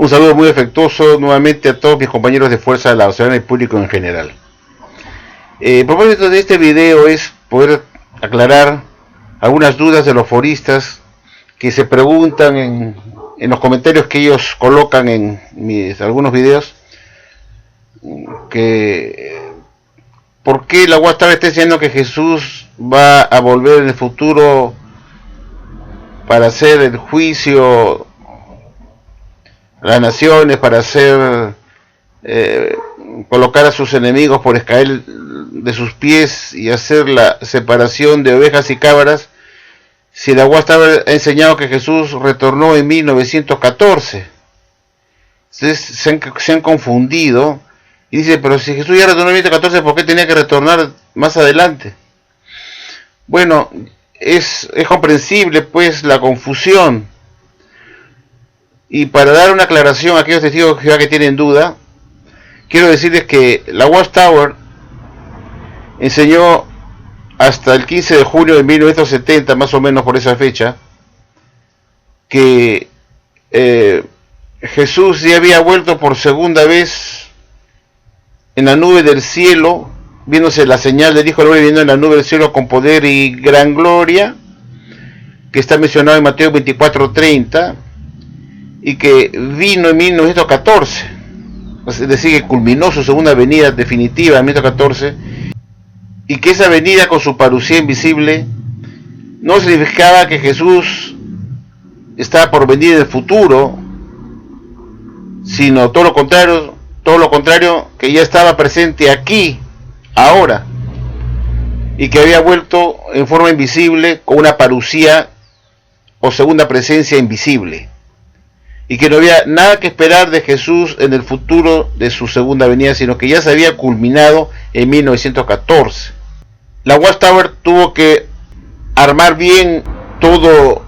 Un saludo muy afectuoso nuevamente a todos mis compañeros de Fuerza de la Ciudadanía y público en general. El propósito de este video es poder aclarar algunas dudas de los foristas que se preguntan en los comentarios que ellos colocan en algunos videos, que ¿por qué la Watchtower está diciendo que Jesús va a volver en el futuro para hacer el juicio a las naciones, para hacer colocar a sus enemigos por escaler de sus pies y hacer la separación de ovejas y cabras, si la Watchtower ha enseñado que Jesús retornó en 1914? Entonces se han confundido y dice, pero si Jesús ya retornó en 1914, ¿por qué tenía que retornar más adelante? Bueno, es comprensible pues la confusión. Y para dar una aclaración a aquellos testigos de Jehová que tienen duda, quiero decirles que la Watchtower enseñó hasta el 15 de julio de 1970, más o menos por esa fecha, que Jesús ya había vuelto por segunda vez en la nube del cielo, viéndose la señal del Hijo del Hombre viendo en la nube del cielo con poder y gran gloria, que está mencionado en Mateo 24:30, y que vino en 1914, es decir, que culminó su segunda venida definitiva en 1914, y que esa venida con su parucía invisible no significaba que Jesús estaba por venir en el futuro, sino todo lo contrario, que ya estaba presente aquí, ahora, y que había vuelto en forma invisible con una parucía o segunda presencia invisible, y que no había nada que esperar de Jesús en el futuro de su segunda venida, sino que ya se había culminado en 1914. La Watchtower tuvo que armar bien todo,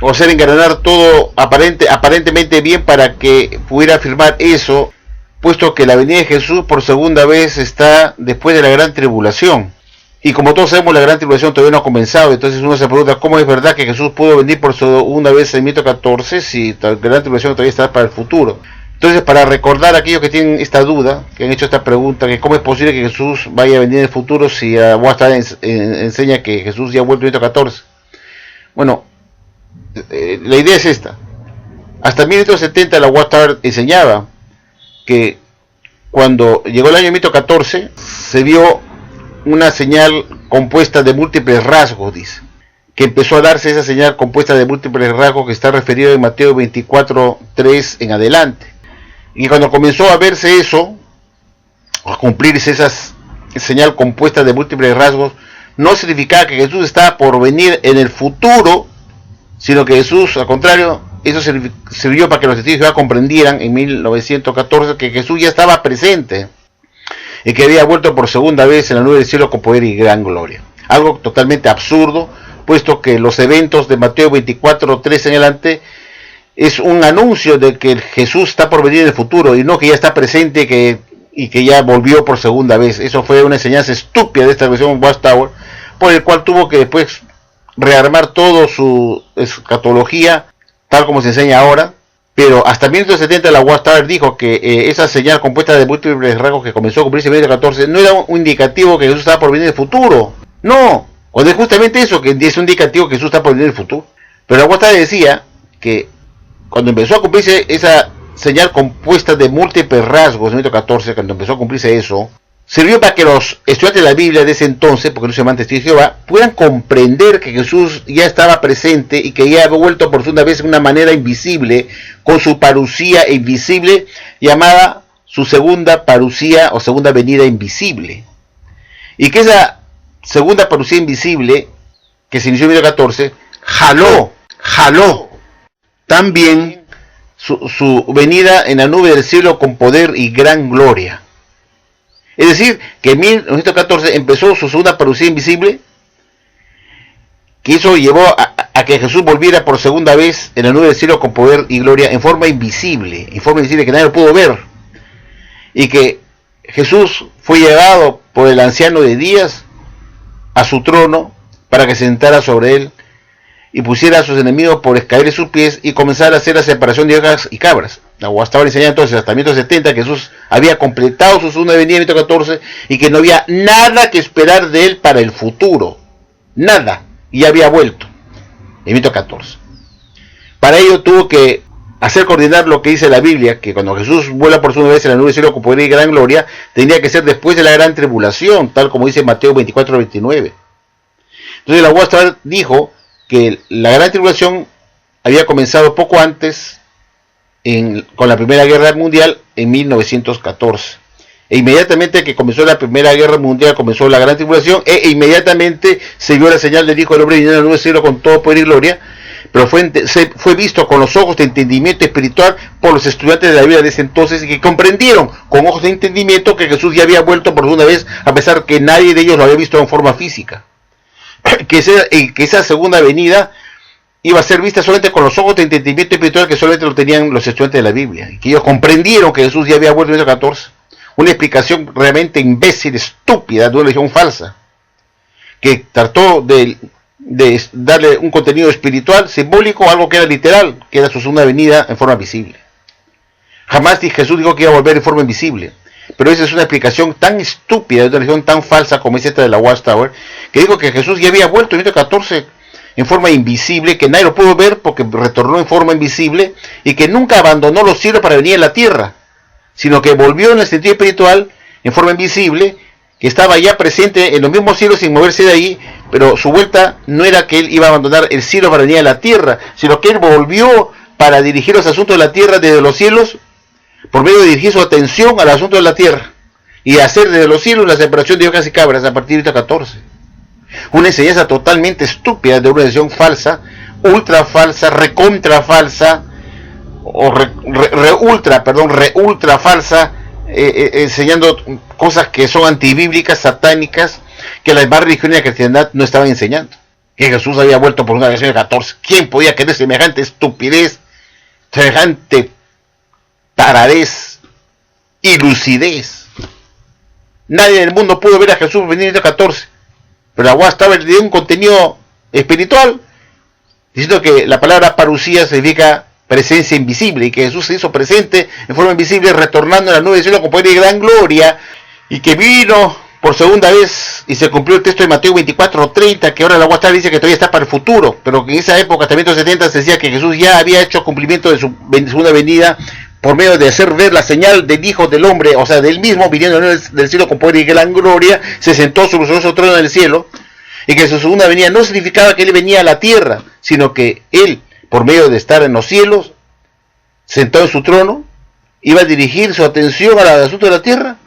o hacer engranar todo aparentemente bien para que pudiera afirmar eso, puesto que la venida de Jesús por segunda vez está después de la gran tribulación. Y como todos sabemos, la gran tribulación todavía no ha comenzado. Entonces uno se pregunta, ¿cómo es verdad que Jesús pudo venir por segunda vez en 1914 si la gran tribulación todavía está para el futuro? Entonces, para recordar a aquellos que tienen esta duda, que han hecho esta pregunta, que cómo es posible que Jesús vaya a venir en el futuro si la Watchtower enseña que Jesús ya ha vuelto en 1914. Bueno, la idea es esta. Hasta 1970 la Watchtower enseñaba que cuando llegó el año 1914 se vio una señal compuesta de múltiples rasgos, dice, que empezó a darse esa señal compuesta de múltiples rasgos que está referido en Mateo 24:3 en adelante, y cuando comenzó a verse eso, a cumplirse esa señal compuesta de múltiples rasgos, no significaba que Jesús estaba por venir en el futuro, sino que Jesús, al contrario, eso sirvió para que los testigos de Jehová comprendieran en 1914 que Jesús ya estaba presente y que había vuelto por segunda vez en la nube del cielo con poder y gran gloria. Algo totalmente absurdo, puesto que los eventos de Mateo 24:3 en adelante es un anuncio de que Jesús está por venir en el futuro y no que ya está presente y que ya volvió por segunda vez. Eso fue una enseñanza estúpida de esta versión Watchtower, por el cual tuvo que después rearmar todo su escatología tal como se enseña ahora. Pero hasta 1970 la Watchtower dijo que esa señal compuesta de múltiples rasgos que comenzó a cumplirse en 1914 no era un indicativo que Jesús estaba por venir en el futuro. No, cuando es justamente eso, que es un indicativo que Jesús está por venir en el futuro. Pero la Watchtower decía que cuando empezó a cumplirse esa señal compuesta de múltiples rasgos en 1914, cuando empezó a cumplirse eso, sirvió para que los estudiantes de la Biblia de ese entonces, porque no se llaman testigos de Jehová, puedan comprender que Jesús ya estaba presente y que ya había vuelto por segunda vez de una manera invisible, con su parucía invisible, llamada su segunda parucía o segunda venida invisible. Y que esa segunda parucía invisible, que se inició en 1914, jaló también su venida en la nube del cielo con poder y gran gloria. Es decir, que en 1914 empezó su segunda parucía invisible, que eso llevó a que Jesús volviera por segunda vez en la nube del cielo con poder y gloria en forma invisible que nadie lo pudo ver, y que Jesús fue llevado por el anciano de días a su trono para que se sentara sobre él y pusiera a sus enemigos por escaler sus pies y comenzara a hacer la separación de ovejas y cabras. la Watchtower enseñaba entonces hasta 1970 que Jesús había completado su segunda venida en 1914 y que no había nada que esperar de él para el futuro. Nada. Y ya había vuelto en 1914. Para ello tuvo que hacer coordinar lo que dice la Biblia, que cuando Jesús vuela por segunda vez en la nube del cielo con poder y gran gloria, tenía que ser después de la gran tribulación, tal como dice Mateo 24-29. Entonces la Watchtower dijo que la gran tribulación había comenzado poco antes con la Primera Guerra Mundial en 1914. E inmediatamente que comenzó la Primera Guerra Mundial, comenzó la gran tribulación, e inmediatamente se vio la señal del Hijo del Hombre viniendo en la nube del cielo con todo poder y gloria, pero fue visto con los ojos de entendimiento espiritual por los estudiantes de la Biblia de ese entonces, y que comprendieron con ojos de entendimiento que Jesús ya había vuelto por segunda vez, a pesar que nadie de ellos lo había visto en forma física. Que esa segunda venida iba a ser vista solamente con los ojos de entendimiento espiritual que solamente lo tenían los estudiantes de la Biblia, y que ellos comprendieron que Jesús ya había vuelto en 1914. Una explicación realmente imbécil, estúpida, de una religión falsa, que trató de darle un contenido espiritual, simbólico, algo que era literal, que era su segunda venida en forma visible. Jamás Jesús dijo que iba a volver en forma invisible, pero esa es una explicación tan estúpida de una religión tan falsa como es esta de la Watchtower, que dijo que Jesús ya había vuelto en 1914 en forma invisible, que nadie lo pudo ver porque retornó en forma invisible, y que nunca abandonó los cielos para venir a la tierra, sino que volvió en el sentido espiritual en forma invisible, que estaba ya presente en los mismos cielos sin moverse de ahí, pero su vuelta no era que él iba a abandonar el cielo para venir a la tierra, sino que él volvió para dirigir los asuntos de la tierra desde los cielos, por medio de dirigir su atención al asunto de la tierra, y hacer desde los cielos la separación de ovejas y cabras a partir de 14. Una enseñanza totalmente estúpida de una religión falsa, ultra falsa, recontra falsa, o ultra falsa, enseñando cosas que son antibíblicas, satánicas, que las demás religiones de la cristiandad no estaban enseñando. Que Jesús había vuelto por una vez en el 14. ¿Quién podía creer semejante estupidez, semejante taradez y lucidez? Nadie en el mundo pudo ver a Jesús venir en el 14. Pero la Watchtower le dio un contenido espiritual, diciendo que la palabra parusía significa presencia invisible, y que Jesús se hizo presente en forma invisible, retornando en la nube del cielo con poder y gran gloria, y que vino por segunda vez, y se cumplió el texto de Mateo 24:30, que ahora la Watchtower dice que todavía está para el futuro, pero que en esa época, hasta 1970, se decía que Jesús ya había hecho cumplimiento de su segunda venida por medio de hacer ver la señal del Hijo del Hombre, o sea, del mismo viniendo del cielo con poder y gran gloria, se sentó sobre su trono en el cielo, y que su segunda venida no significaba que él venía a la tierra, sino que él, por medio de estar en los cielos, sentado en su trono, iba a dirigir su atención al asunto de la tierra,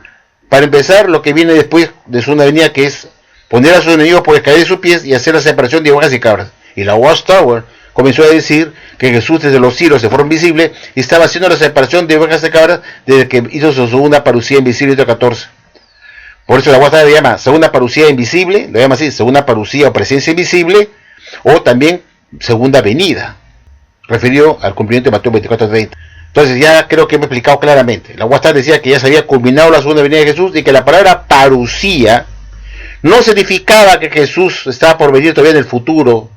para empezar lo que viene después de su segunda venida, que es poner a sus enemigos por escaler de sus pies y hacer la separación de ovejas y cabras. Y la Watchtower comenzó a decir que Jesús desde los cielos de forma invisible estaba haciendo la separación de ovejas y cabras desde que hizo su segunda parusía invisible en 14. Por eso la Watchtower le llama segunda parusía invisible, lo llama así, segunda parusía o presencia invisible, o también segunda venida, referido al cumplimiento de Mateo 24:30. Entonces ya creo que me he explicado claramente. La Watchtower decía que ya se había culminado la segunda venida de Jesús, y que la palabra parusía no significaba que Jesús estaba por venir todavía en el futuro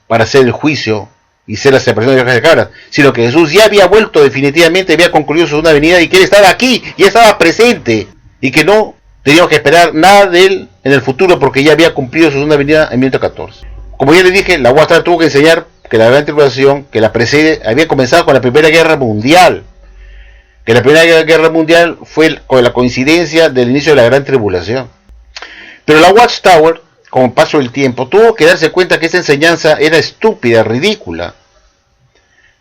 para hacer el juicio y ser la separación de ovejas y cabras, sino que Jesús ya había vuelto definitivamente, había concluido su segunda venida, y que él estaba aquí, ya estaba presente, y que no teníamos que esperar nada de él en el futuro porque ya había cumplido su segunda venida en 1914. Como ya les dije, la Watchtower tuvo que enseñar que la gran tribulación que la precede había comenzado con la Primera Guerra Mundial, que la Primera Guerra Mundial fue con la coincidencia del inicio de la gran tribulación. Pero la Watchtower, con el paso del tiempo, tuvo que darse cuenta que esa enseñanza era estúpida, ridícula.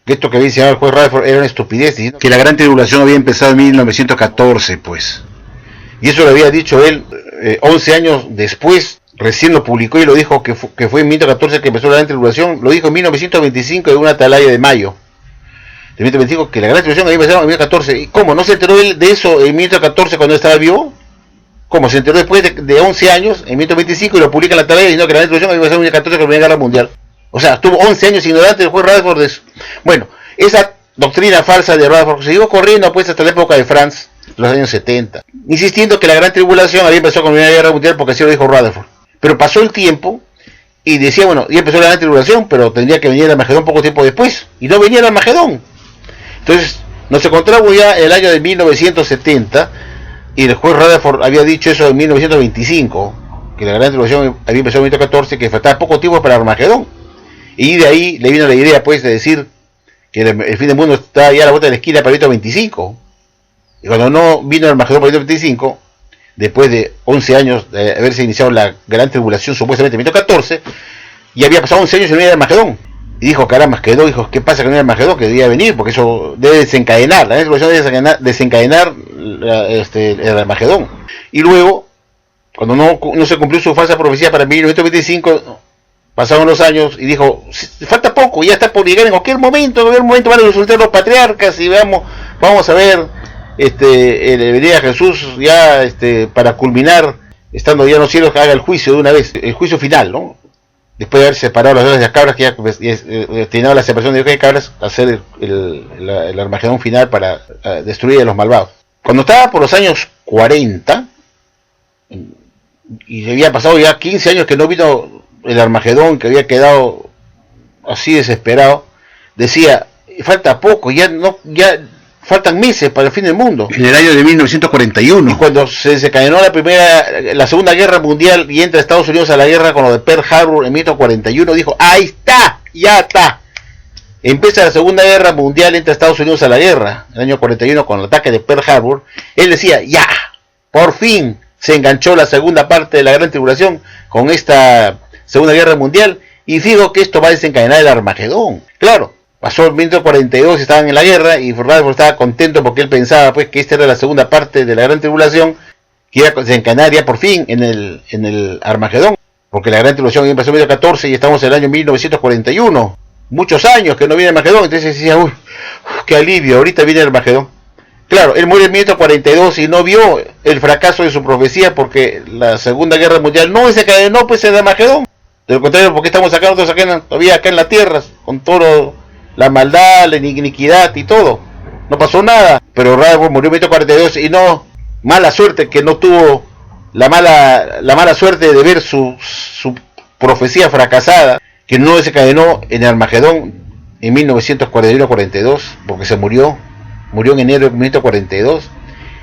Que esto que había enseñado el juez Rutherford era una estupidez, diciendo que la gran tribulación había empezado en 1914, pues. Y eso lo había dicho él 11 años después, recién lo publicó y lo dijo que fue en 1914 que empezó la gran tribulación. Lo dijo en 1925 en una atalaya de mayo. De 1925 que la gran tribulación había empezado en 1914. ¿Y cómo? ¿No se enteró él de eso en 1914 cuando estaba vivo? ¿Cómo? Se enteró después de 11 años, en 1925, y lo publica en la atalaya diciendo que la gran tribulación había empezado en 1914 con la Primera Guerra Mundial. O sea, estuvo 11 años ignorante el juez Rutherford de eso. Bueno, esa doctrina falsa de Rutherford se siguió corriendo pues hasta la época de Franz, los años 70, insistiendo que la gran tribulación había empezado con la Primera Guerra Mundial porque así lo dijo Rutherford. Pero pasó el tiempo y decía, bueno, ya empezó la gran tribulación, pero tendría que venir el Armagedón poco tiempo después, y no venía el Armagedón. Entonces Nos encontramos ya en el año de 1970 y el juez Rutherford había dicho eso en 1925, que la gran tribulación había empezado en 1914, que faltaba poco tiempo para Armagedón. Y de ahí le vino la idea pues de decir que el fin del mundo está ya a la vuelta de la esquina para 1925. Y cuando no vino el Armagedón para 1925, después de 11 años de haberse iniciado la gran tribulación supuestamente en 1914, y había pasado 11 años y no había Armagedón. Y dijo, caramba, quedó, dijo, ¿qué pasa que no hay Armagedón? Que debía venir, porque eso debe desencadenar, la tribulación debe desencadenar el Armagedón. Y luego, cuando no se cumplió su falsa profecía para 1925, pasaron los años y dijo, falta poco, ya está por llegar en cualquier momento van a resultar los patriarcas y vamos a ver venir a Jesús ya para culminar, estando ya en los cielos, que haga el juicio de una vez, el juicio final, ¿no? Después de haber separado las ovejas de las cabras, que ya destinado a la separación de ovejas y cabras, hacer el Armagedón final para destruir a los malvados. Cuando estaba por los años 40, y había pasado ya 15 años que no vino el Armagedón, que había quedado así desesperado, decía, falta poco, ya faltan meses para el fin del mundo. En el año de 1941. Y cuando se desencadenó la Segunda Guerra Mundial y entra Estados Unidos a la guerra con lo de Pearl Harbor en 1941, dijo, ahí está, ya está. Empieza la Segunda Guerra Mundial, entra Estados Unidos a la guerra, en el año 41 con el ataque de Pearl Harbor. Él decía, ya, por fin se enganchó la segunda parte de la Gran Tribulación con esta Segunda Guerra Mundial, y digo que esto va a desencadenar el Armagedón. Claro, pasó el 1942 y estaban en la guerra, y Rutherford estaba contento porque él pensaba pues que esta era la segunda parte de la Gran Tribulación, que iba a desencadenar ya por fin en el Armagedón, porque la Gran Tribulación empezó en 1914 y estamos en el año 1941. Muchos años que no viene el Armagedón, entonces decía, uy, qué alivio, ahorita viene el Armagedón. Claro, él murió en 1942 y no vio el fracaso de su profecía porque la Segunda Guerra Mundial no desencadenó pues el Armagedón. De lo contrario, porque estamos acá nosotros todavía acá en la tierra, con todo la maldad, la iniquidad y todo. No pasó nada, pero Rutherford murió en 1942 y no, mala suerte que no tuvo la mala suerte de ver su profecía fracasada, que no desencadenó en el Armagedón en 1941-42, porque se murió en enero de 1942,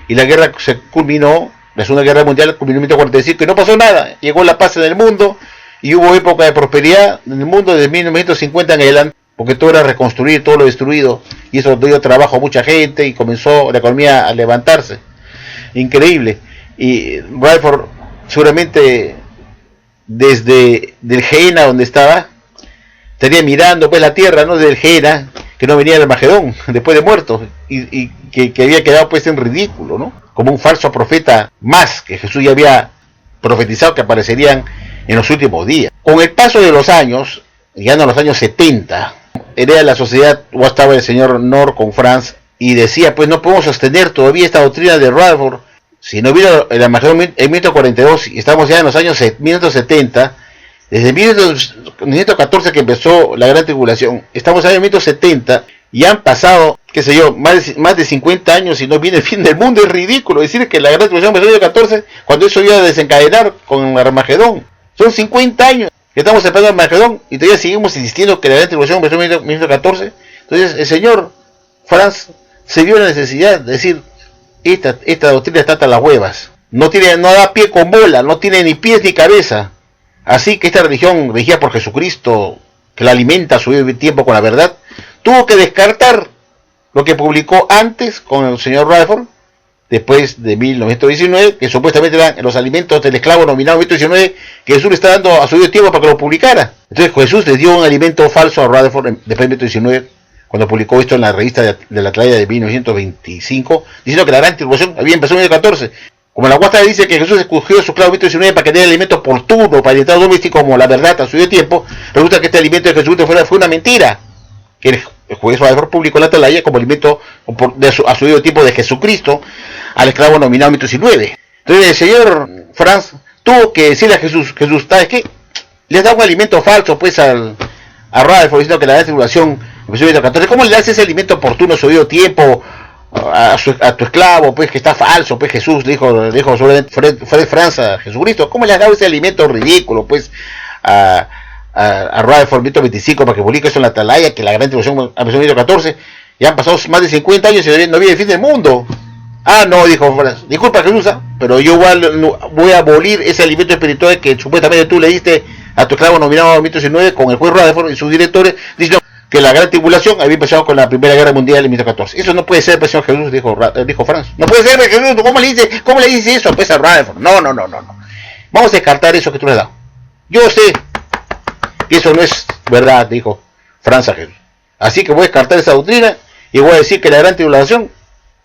y la guerra se culminó, la Segunda Guerra Mundial culminó en 1945 y no pasó nada, llegó la paz en el mundo y hubo época de prosperidad en el mundo desde 1950 en adelante, porque todo era reconstruir todo lo destruido, y eso dio trabajo a mucha gente y comenzó la economía a levantarse. Increíble. Y Rutherford seguramente desde del Gehenna donde estaba estaría mirando pues la tierra, ¿no? Del Gehenna, que no venía el Armagedón después de muerto, y que había quedado pues en ridículo, ¿no? Como un falso profeta más, que Jesús ya había profetizado que aparecerían en los últimos días. Con el paso de los años, llegando a los años 70, era la sociedad, o estaba el señor Nord con Franz, y decía, pues no podemos sostener todavía esta doctrina de Rutherford, si no vino el Armagedón en 1942, y estamos ya en los años 1970, desde 1914 que empezó la Gran Tribulación, estamos en el año 1970, y han pasado, qué sé yo, más de 50 años y no viene el fin del mundo. Es ridículo decir que la Gran Tribulación empezó en el 1914, cuando eso iba a desencadenar con el Armagedón. Son 50 años que estamos esperando el Armagedón y todavía seguimos insistiendo que la Gran Tribulación empezó en 1914. Entonces el señor Franz se vio la necesidad de decir, esta doctrina está hasta las huevas, no da pie con bola, no tiene ni pies ni cabeza. Así que esta religión regida por Jesucristo, que la alimenta a su tiempo con la verdad, tuvo que descartar lo que publicó antes con el señor Rutherford, después de 1919, que supuestamente eran los alimentos del esclavo nominado 1919, que Jesús le está dando a su tiempo para que lo publicara. Entonces Jesús le dio un alimento falso a Rutherford después de 1919, cuando publicó esto en la revista de la Atalaya de 1925, diciendo que la Gran Tribulación había empezado en 1914. Como la Guasta dice que Jesús escogió a su esclavo 1919 para que tenga el alimento oportuno, para alimentar a los domésticos como la verdad a su tiempo, resulta que este alimento de Jesucristo fue una mentira, que el juez Rutherford publicó la Atalaya como alimento a su tiempo de Jesucristo al esclavo nominado 1919. Entonces el señor Franz tuvo que decirle a Jesús, ¿sabes qué? Le has dado un alimento falso pues a Rutherford, diciendo que la Gran Tribulación empezó en 1914. ¿Cómo le das ese alimento oportuno a su tiempo a tu esclavo, pues que está falso? Pues Jesús le dijo sobre Fred Franz a Jesucristo, ¿cómo le has dado ese alimento ridículo pues a Rutherford 1925 para que publique eso en la Atalaya, que la Gran Tribulación empezó en 1914? Ya han pasado más de 50 años y no había el fin del mundo. Ah, no, dijo Franz, disculpa Jesús, pero yo voy a abolir ese alimento espiritual que supuestamente tú le diste a tu esclavo nominado en 1919 con el juez Rutherford y sus directores, diciendo que la gran tribulación había empezado con la Primera Guerra Mundial en 1914. Eso no puede ser, pues, señor Jesús, dijo Franz. No puede ser, Jesús, ¿cómo le dice eso pues, a Rutherford? No. Vamos a descartar eso que tú le has dado. Yo sé que eso no es verdad, dijo Franz a Jesús. Así que voy a descartar esa doctrina y voy a decir que la gran tribulación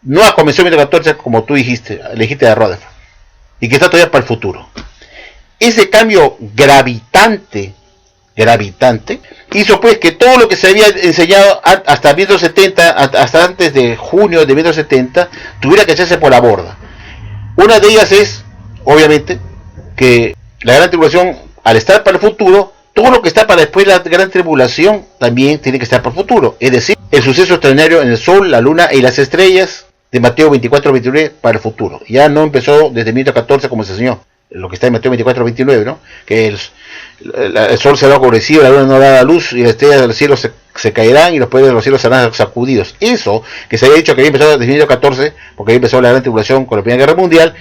no ha comenzado en 1914 como tú dijiste, elegiste a Rutherford, y que está todavía para el futuro. Ese cambio gravitante hizo pues que todo lo que se había enseñado hasta 1970, hasta antes de junio de 1970, tuviera que echarse por la borda. Una de ellas es, obviamente, que la gran tribulación, al estar para el futuro, todo lo que está para después de la gran tribulación también tiene que estar para el futuro. Es decir, el suceso extraordinario en el sol, la luna y las estrellas de Mateo 24-29 para el futuro. Ya no empezó desde 1914 como se enseñó, lo que está en Mateo 24-29, ¿no? Que el sol será oscurecido, la luna no dará luz y las estrellas del cielo se caerán y los poderes de los cielos serán sacudidos. Eso que se había dicho que había empezado desde 1914, porque había empezado la gran tribulación con la Primera Guerra Mundial,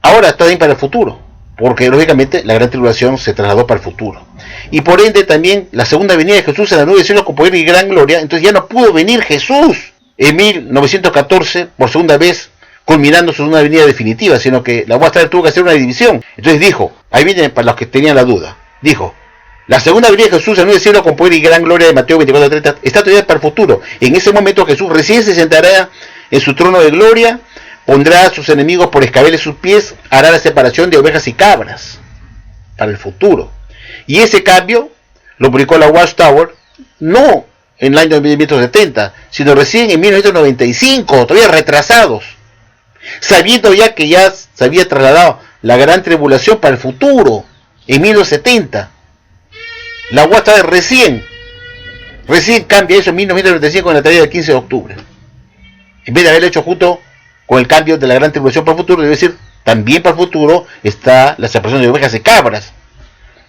ahora está bien para el futuro, porque lógicamente la gran tribulación se trasladó para el futuro. Y por ende también la segunda venida de Jesús en la nube del cielo con poder y gran gloria. Entonces ya no pudo venir Jesús en 1914 por segunda vez, culminando su segunda venida definitiva, sino que la UAST tuvo que hacer una división. Entonces dijo, ahí viene para los que tenían la duda, dijo, la segunda venida de Jesús en la nube del cielo con poder y gran gloria de Mateo 24-30 está todavía para el futuro. En ese momento Jesús recién se sentará en su trono de gloria, pondrá a sus enemigos por escabeles sus pies, hará la separación de ovejas y cabras para el futuro. Y ese cambio lo publicó la Watchtower no en el año 1970, sino recién en 1995, todavía retrasados, sabiendo ya que ya se había trasladado la gran tribulación para el futuro en 1970. La Watchtower recién cambia eso en 1995 con la tarea del 15 de octubre. En vez de haberlo hecho junto con el cambio de la gran tribulación para el futuro, debe decir, también para el futuro está la separación de ovejas y cabras.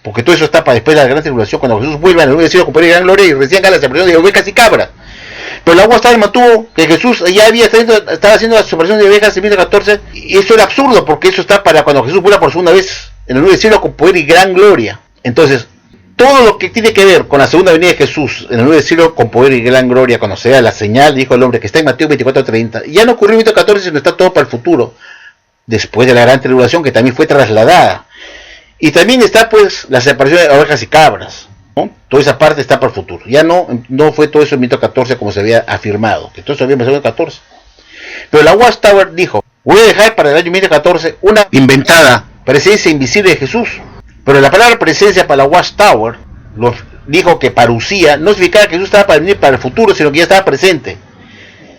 Porque todo eso está para después de la gran tribulación, cuando Jesús vuelva en el nube del cielo con poder y gran gloria y recién haga la separación de ovejas y cabras. Pero la UAST mantuvo que Jesús ya estaba haciendo la separación de ovejas en 1914, y eso era absurdo, porque eso está para cuando Jesús vuelva por segunda vez en el nube del cielo con poder y gran gloria. Entonces, todo lo que tiene que ver con la segunda venida de Jesús en el nube del cielo con poder y gran gloria, cuando se da la señal, dijo el hombre, que está en Mateo 24:30, ya no ocurrió en 1914, sino está todo para el futuro, después de la gran tribulación, que también fue trasladada. Y también está pues la separación de ovejas y cabras, ¿no? Toda esa parte está para el futuro. Ya no fue todo eso en 1914 como se había afirmado, que todo eso había empezado en 14. Pero la Watchtower dijo, voy a dejar para el año 1914 una inventada presencia invisible de Jesús. Pero la palabra presencia para la Watchtower dijo que parucía no significaba que Jesús estaba para venir para el futuro, sino que ya estaba presente.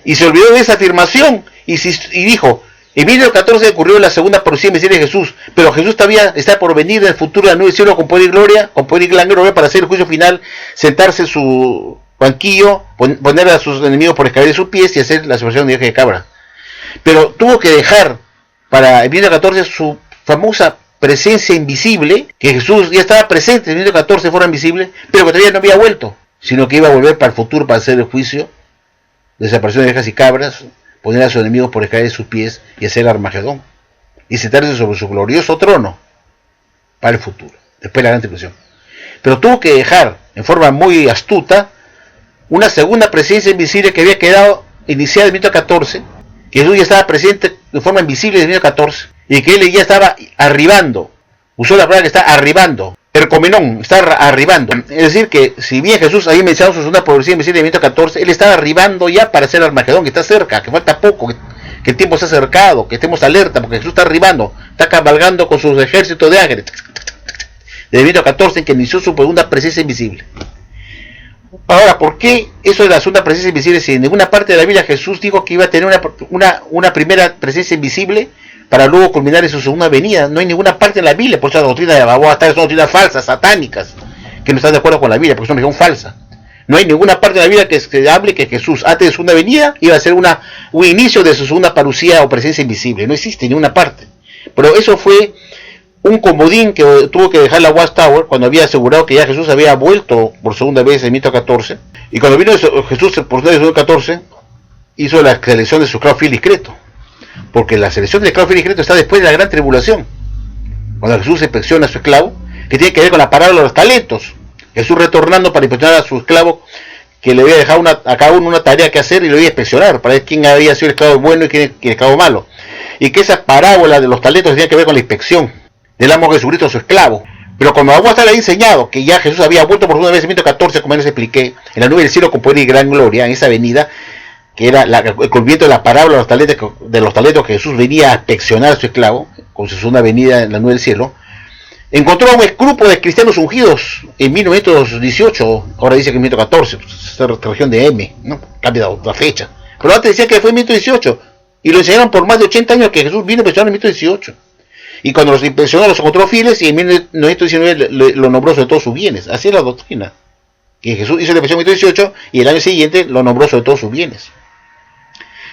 Y se olvidó de esa afirmación y dijo, en 1914 ocurrió la segunda parucía invisible de Jesús, pero Jesús todavía está por venir en el futuro de la nube del cielo con poder y gloria, con poder y gran gloria para hacer el juicio final, sentarse en su banquillo, poner a sus enemigos por escabeles de sus pies y hacer la separación de oveja y cabra. Pero tuvo que dejar para el 1914 su famosa presencia invisible, que Jesús ya estaba presente en 1914 de forma invisible, pero que todavía no había vuelto, sino que iba a volver para el futuro para hacer el juicio de separación de ovejas y cabras, poner a sus enemigos por escabeles de sus pies y hacer Armagedón, y sentarse sobre su glorioso trono para el futuro, después de la gran tribulación. Pero tuvo que dejar, en forma muy astuta, una segunda presencia invisible que había quedado iniciada en 1914, que Jesús ya estaba presente de forma invisible en 1914, y que él ya estaba arribando, usó la palabra que está arribando, percomenón, está arribando. Es decir, que si bien Jesús había mencionado su segunda profecía invisible en 1914, él estaba arribando ya para hacer Armagedón, que está cerca, que falta poco, que el tiempo se ha acercado, que estemos alerta, porque Jesús está arribando, está cabalgando con sus ejércitos de ángeles, desde 1914 en que inició su segunda presencia invisible. Ahora, ¿por qué eso de la segunda presencia invisible? Si en ninguna parte de la Biblia Jesús dijo que iba a tener una primera presencia invisible para luego culminar en su segunda venida. No hay ninguna parte de la Biblia, por eso la doctrina de Babá son doctrinas falsas, satánicas, que no están de acuerdo con la Biblia, porque es una religión falsa. No hay ninguna parte de la Biblia que hable que Jesús, antes de su segunda venida, iba a ser un inicio de su segunda parucía o presencia invisible. No existe ninguna parte. Pero eso fue un comodín que tuvo que dejar la Watchtower cuando había asegurado que ya Jesús había vuelto por segunda vez en 1914. Y cuando vino Jesús por segunda vez en 1914, hizo la selección de su esclavo fiel y discreto. Porque la selección del esclavo fiel y discreto está después de la gran tribulación. Cuando Jesús inspecciona a su esclavo, que tiene que ver con la parábola de los talentos. Jesús retornando para inspeccionar a su esclavo, que le había dejado a cada uno una tarea que hacer y lo iba a inspeccionar, para ver quién había sido el esclavo bueno y quién el esclavo malo. Y que esa parábola de los talentos tenía que ver con la inspección del amo Jesucristo a su esclavo. Pero cuando vamos a estar ahí enseñado que ya Jesús había vuelto por segunda vez en 114, como les expliqué, en la nube del cielo con poder y gran gloria, en esa venida, que era el cumplimiento de la parábola de los talentos que Jesús venía a inspeccionar a su esclavo, con su segunda venida en la nube del cielo, encontró a un grupo de cristianos ungidos en 1918, ahora dice que en 1914, esta región de M, ¿no? Cambia la fecha. Pero antes decía que fue en 1918, y lo enseñaron por más de 80 años que Jesús vino a inspeccionar en 1918. Y cuando los inspeccionó los encontró fieles y en 1919 lo nombró sobre todos sus bienes. Así es la doctrina. Que Jesús hizo la inspección en 1918 y el año siguiente lo nombró sobre todos sus bienes.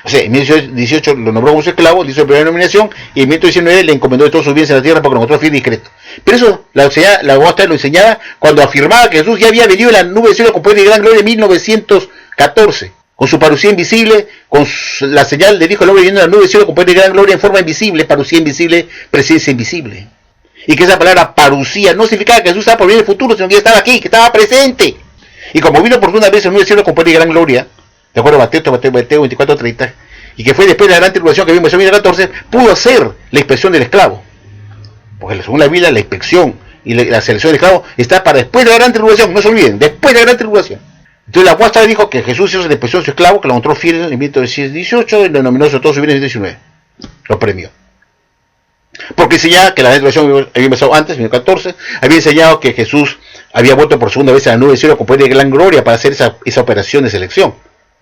O sea, en 1918 lo nombró como su esclavo, le hizo la primera nominación y en 1919 le encomendó de todos sus bienes en la tierra porque lo encontró fiel y discreto. Pero eso la Guasta lo enseñaba cuando afirmaba que Jesús ya había venido en la nube del cielo con poder y gran gloria en 1914. Con su parucía invisible, con la señal del Hijo del Hombre viendo en la nube del cielo con poder y gran gloria en forma invisible, parucía invisible, presencia invisible. Y que esa palabra parucía no significaba que Jesús estaba por venir en el futuro, sino que ya estaba aquí, que estaba presente. Y como vino por segunda vez en la nube del cielo con poder y gran gloria, de acuerdo a Mateo 24:30, y que fue después de la gran tribulación que vimos en 2014, pudo hacer la inspección del esclavo. Porque según la Biblia, la inspección y la selección del esclavo está para después de la gran tribulación, no se olviden, después de la gran tribulación. Entonces la Guasta dijo que Jesús hizo la inspección de su esclavo, que lo encontró fiel en 1918 y lo nominó sobre todo su bienes en 19. Lo premió. Porque enseñaba que la gran tribulación había empezado antes, en 2014, había enseñado que Jesús había vuelto por segunda vez a la nube del cielo con poder y gran gloria para hacer esa operación de selección.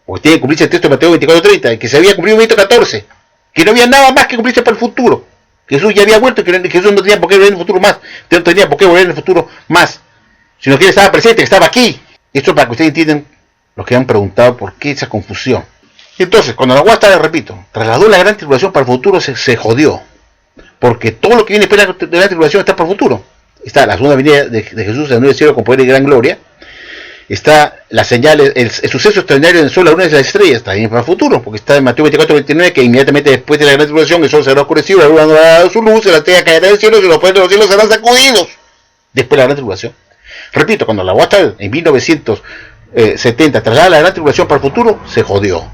Porque tiene que cumplirse el texto de Mateo 24:30, que se había cumplido en 2014, que no había nada más que cumplirse para el futuro. Jesús ya había vuelto y que Jesús no tenía por qué volver en el futuro más, no tenía por qué volver en el futuro más, sino que él estaba presente, que estaba aquí. Esto para que ustedes entiendan los que han preguntado por qué esa confusión. Entonces, cuando la Guasta, repito, trasladó la gran tribulación para el futuro, se jodió. Porque todo lo que viene después de la gran tribulación está para el futuro. Está la segunda venida de Jesús en la nube del cielo con poder y gran gloria. Está la señal, el suceso extraordinario del sol, la luna y las estrellas, también para el futuro, porque está en Mateo 24:29, que inmediatamente después de la gran tribulación el sol será oscurecido, la luna no dará su luz, la estrella caerá del cielo y los poderes de los cielos serán sacudidos. Después de la gran tribulación. Repito, cuando la Guasta en 1970 traslada la gran tribulación para el futuro, se jodió.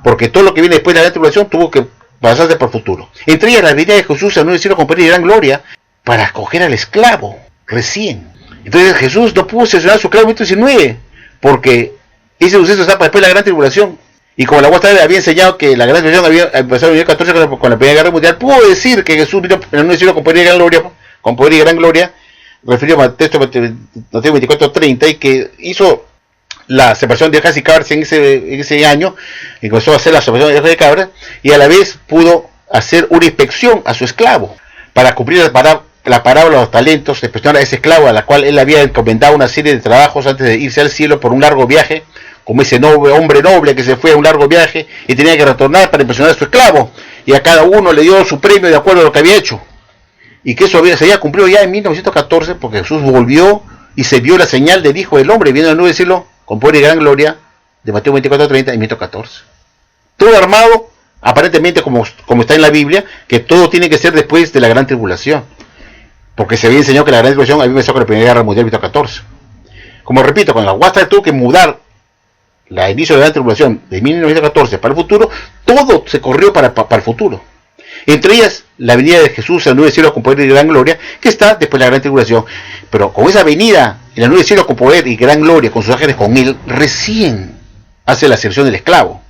Porque todo lo que viene después de la gran tribulación tuvo que pasarse para el futuro. Entre ellas la venida de Jesús en el cielo con poder y gran gloria para acoger al esclavo, recién. Entonces Jesús no pudo seleccionar a su esclavo en 19, porque ese suceso está para después de la gran tribulación. Y como la Guasta había enseñado que la gran tribulación había empezado en 1914 con la Primera Guerra Mundial, pudo decir que Jesús vino en el cielo con poder y gran gloria, referido al texto de Mateo 24:30, y que hizo la separación de ovejas y cabras en ese año, y comenzó a hacer la separación de ovejas y cabras, y a la vez pudo hacer una inspección a su esclavo, para cumplir la parábola de los talentos, de inspeccionar a ese esclavo, a la cual él había encomendado una serie de trabajos antes de irse al cielo por un largo viaje, como ese hombre noble que se fue a un largo viaje, y tenía que retornar para impresionar a su esclavo, y a cada uno le dio su premio de acuerdo a lo que había hecho. Y que eso se había cumplido ya en 1914, porque Jesús volvió y se vio la señal del Hijo del Hombre, viendo en la nube del cielo con poder y gran gloria, de Mateo 24:30 en 1914. Todo armado, aparentemente como está en la Biblia, que todo tiene que ser después de la gran tribulación. Porque se había enseñado que la gran tribulación había empezado con la Primera Guerra Mundial en 1914. Como repito, cuando la Guasta tuvo que mudar el inicio de la gran tribulación de 1914 para el futuro, todo se corrió para el futuro. Entre ellas, la venida de Jesús en la nube del cielo con poder y gran gloria, que está después de la gran tribulación. Pero con esa venida en la nube del cielo con poder y gran gloria, con sus ángeles con él, recién hace la selección del esclavo.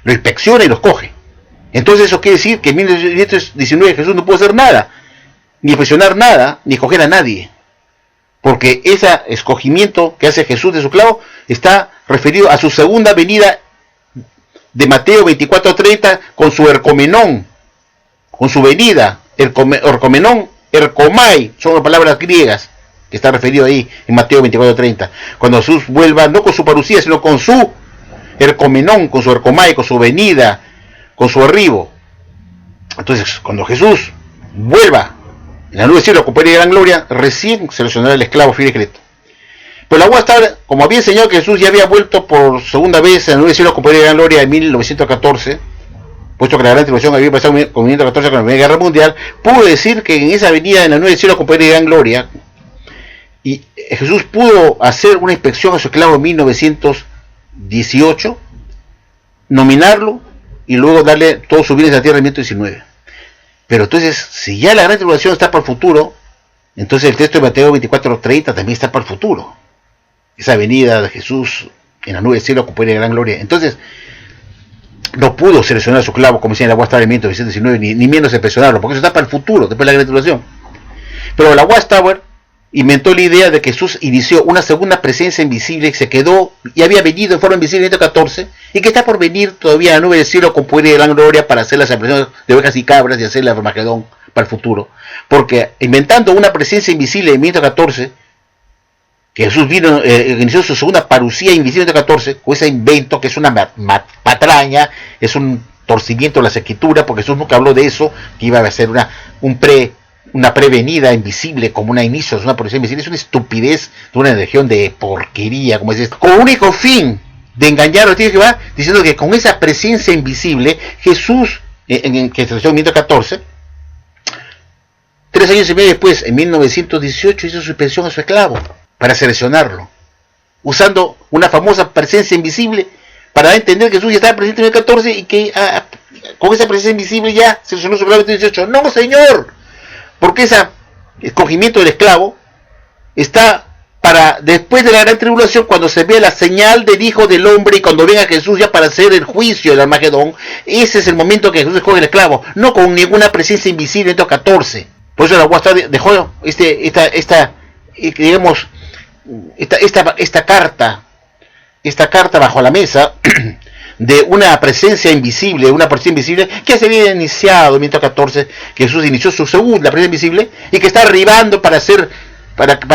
Lo inspecciona y los coge. Entonces eso quiere decir que en 1919 Jesús no pudo hacer nada, ni inspeccionar nada, ni escoger a nadie. Porque ese escogimiento que hace Jesús de su esclavo está referido a su segunda venida de Mateo 24:30 con su ercomenón. Con su venida, ercomenón, ercomai, son las palabras griegas que está referido ahí en Mateo 24:30. Cuando Jesús vuelva, no con su parucía, sino con su ercomenón, con su ercomai, con su venida, con su arribo. Entonces, cuando Jesús vuelva en la nube del cielo con poder y gran gloria, recién seleccionará el esclavo fiel y discreto. Pero la UA estaba, como había enseñado que Jesús ya había vuelto por segunda vez en la nube del cielo con poder y gran gloria en 1914, puesto que la gran tribulación había pasado con 1914 con la Primera Guerra Mundial, pudo decir que en esa venida en la nube del cielo con poder y gran gloria, y Jesús pudo hacer una inspección a su esclavo en 1918, nominarlo y luego darle todos sus bienes a la tierra en 1919. Pero entonces, si ya la gran tribulación está para el futuro, entonces el texto de Mateo 24:30 también está para el futuro. Esa venida de Jesús en la nube del cielo con poder y gran gloria. Entonces, no pudo seleccionar a su esclavo, como decía en la Watchtower en 1919, ni menos inspeccionarlo, porque eso está para el futuro, después de la gran tribulación. Pero la Watchtower inventó la idea de que Jesús inició una segunda presencia invisible que se quedó y había venido en forma invisible en 1914 y que está por venir todavía a la nube del cielo con poder y gran gloria para hacer las apariciones de ovejas y cabras y hacer la Armagedón para el futuro. Porque inventando una presencia invisible en 1914, que Jesús vino, inició su segunda parucía invisible en 1914, con ese invento que es una patraña, es un torcimiento de las escrituras, porque Jesús nunca habló de eso, que iba a ser una prevenida invisible, como una inicio, es una parucía invisible, es una estupidez de una región de porquería, como es esto, con único fin de engañar a los tíos que va, diciendo que con esa presencia invisible, Jesús, que se en 1914, 3 años y medio después, en 1918, hizo su inspección a su esclavo, para seleccionarlo, usando una famosa presencia invisible, para dar a entender que Jesús ya estaba presente en 1914 y que con esa presencia invisible ya seleccionó su esclavo en 1918. ¡No, señor! Porque ese escogimiento del esclavo está para después de la gran tribulación, cuando se ve la señal del Hijo del Hombre y cuando venga Jesús ya para hacer el juicio del Armagedón. Ese es el momento que Jesús escoge el esclavo, no con ninguna presencia invisible en 1914. Por eso la UASTA dejó esta carta bajo la mesa de una presencia invisible, que se había iniciado en 1914, que Jesús inició su segunda presencia invisible y que está arribando para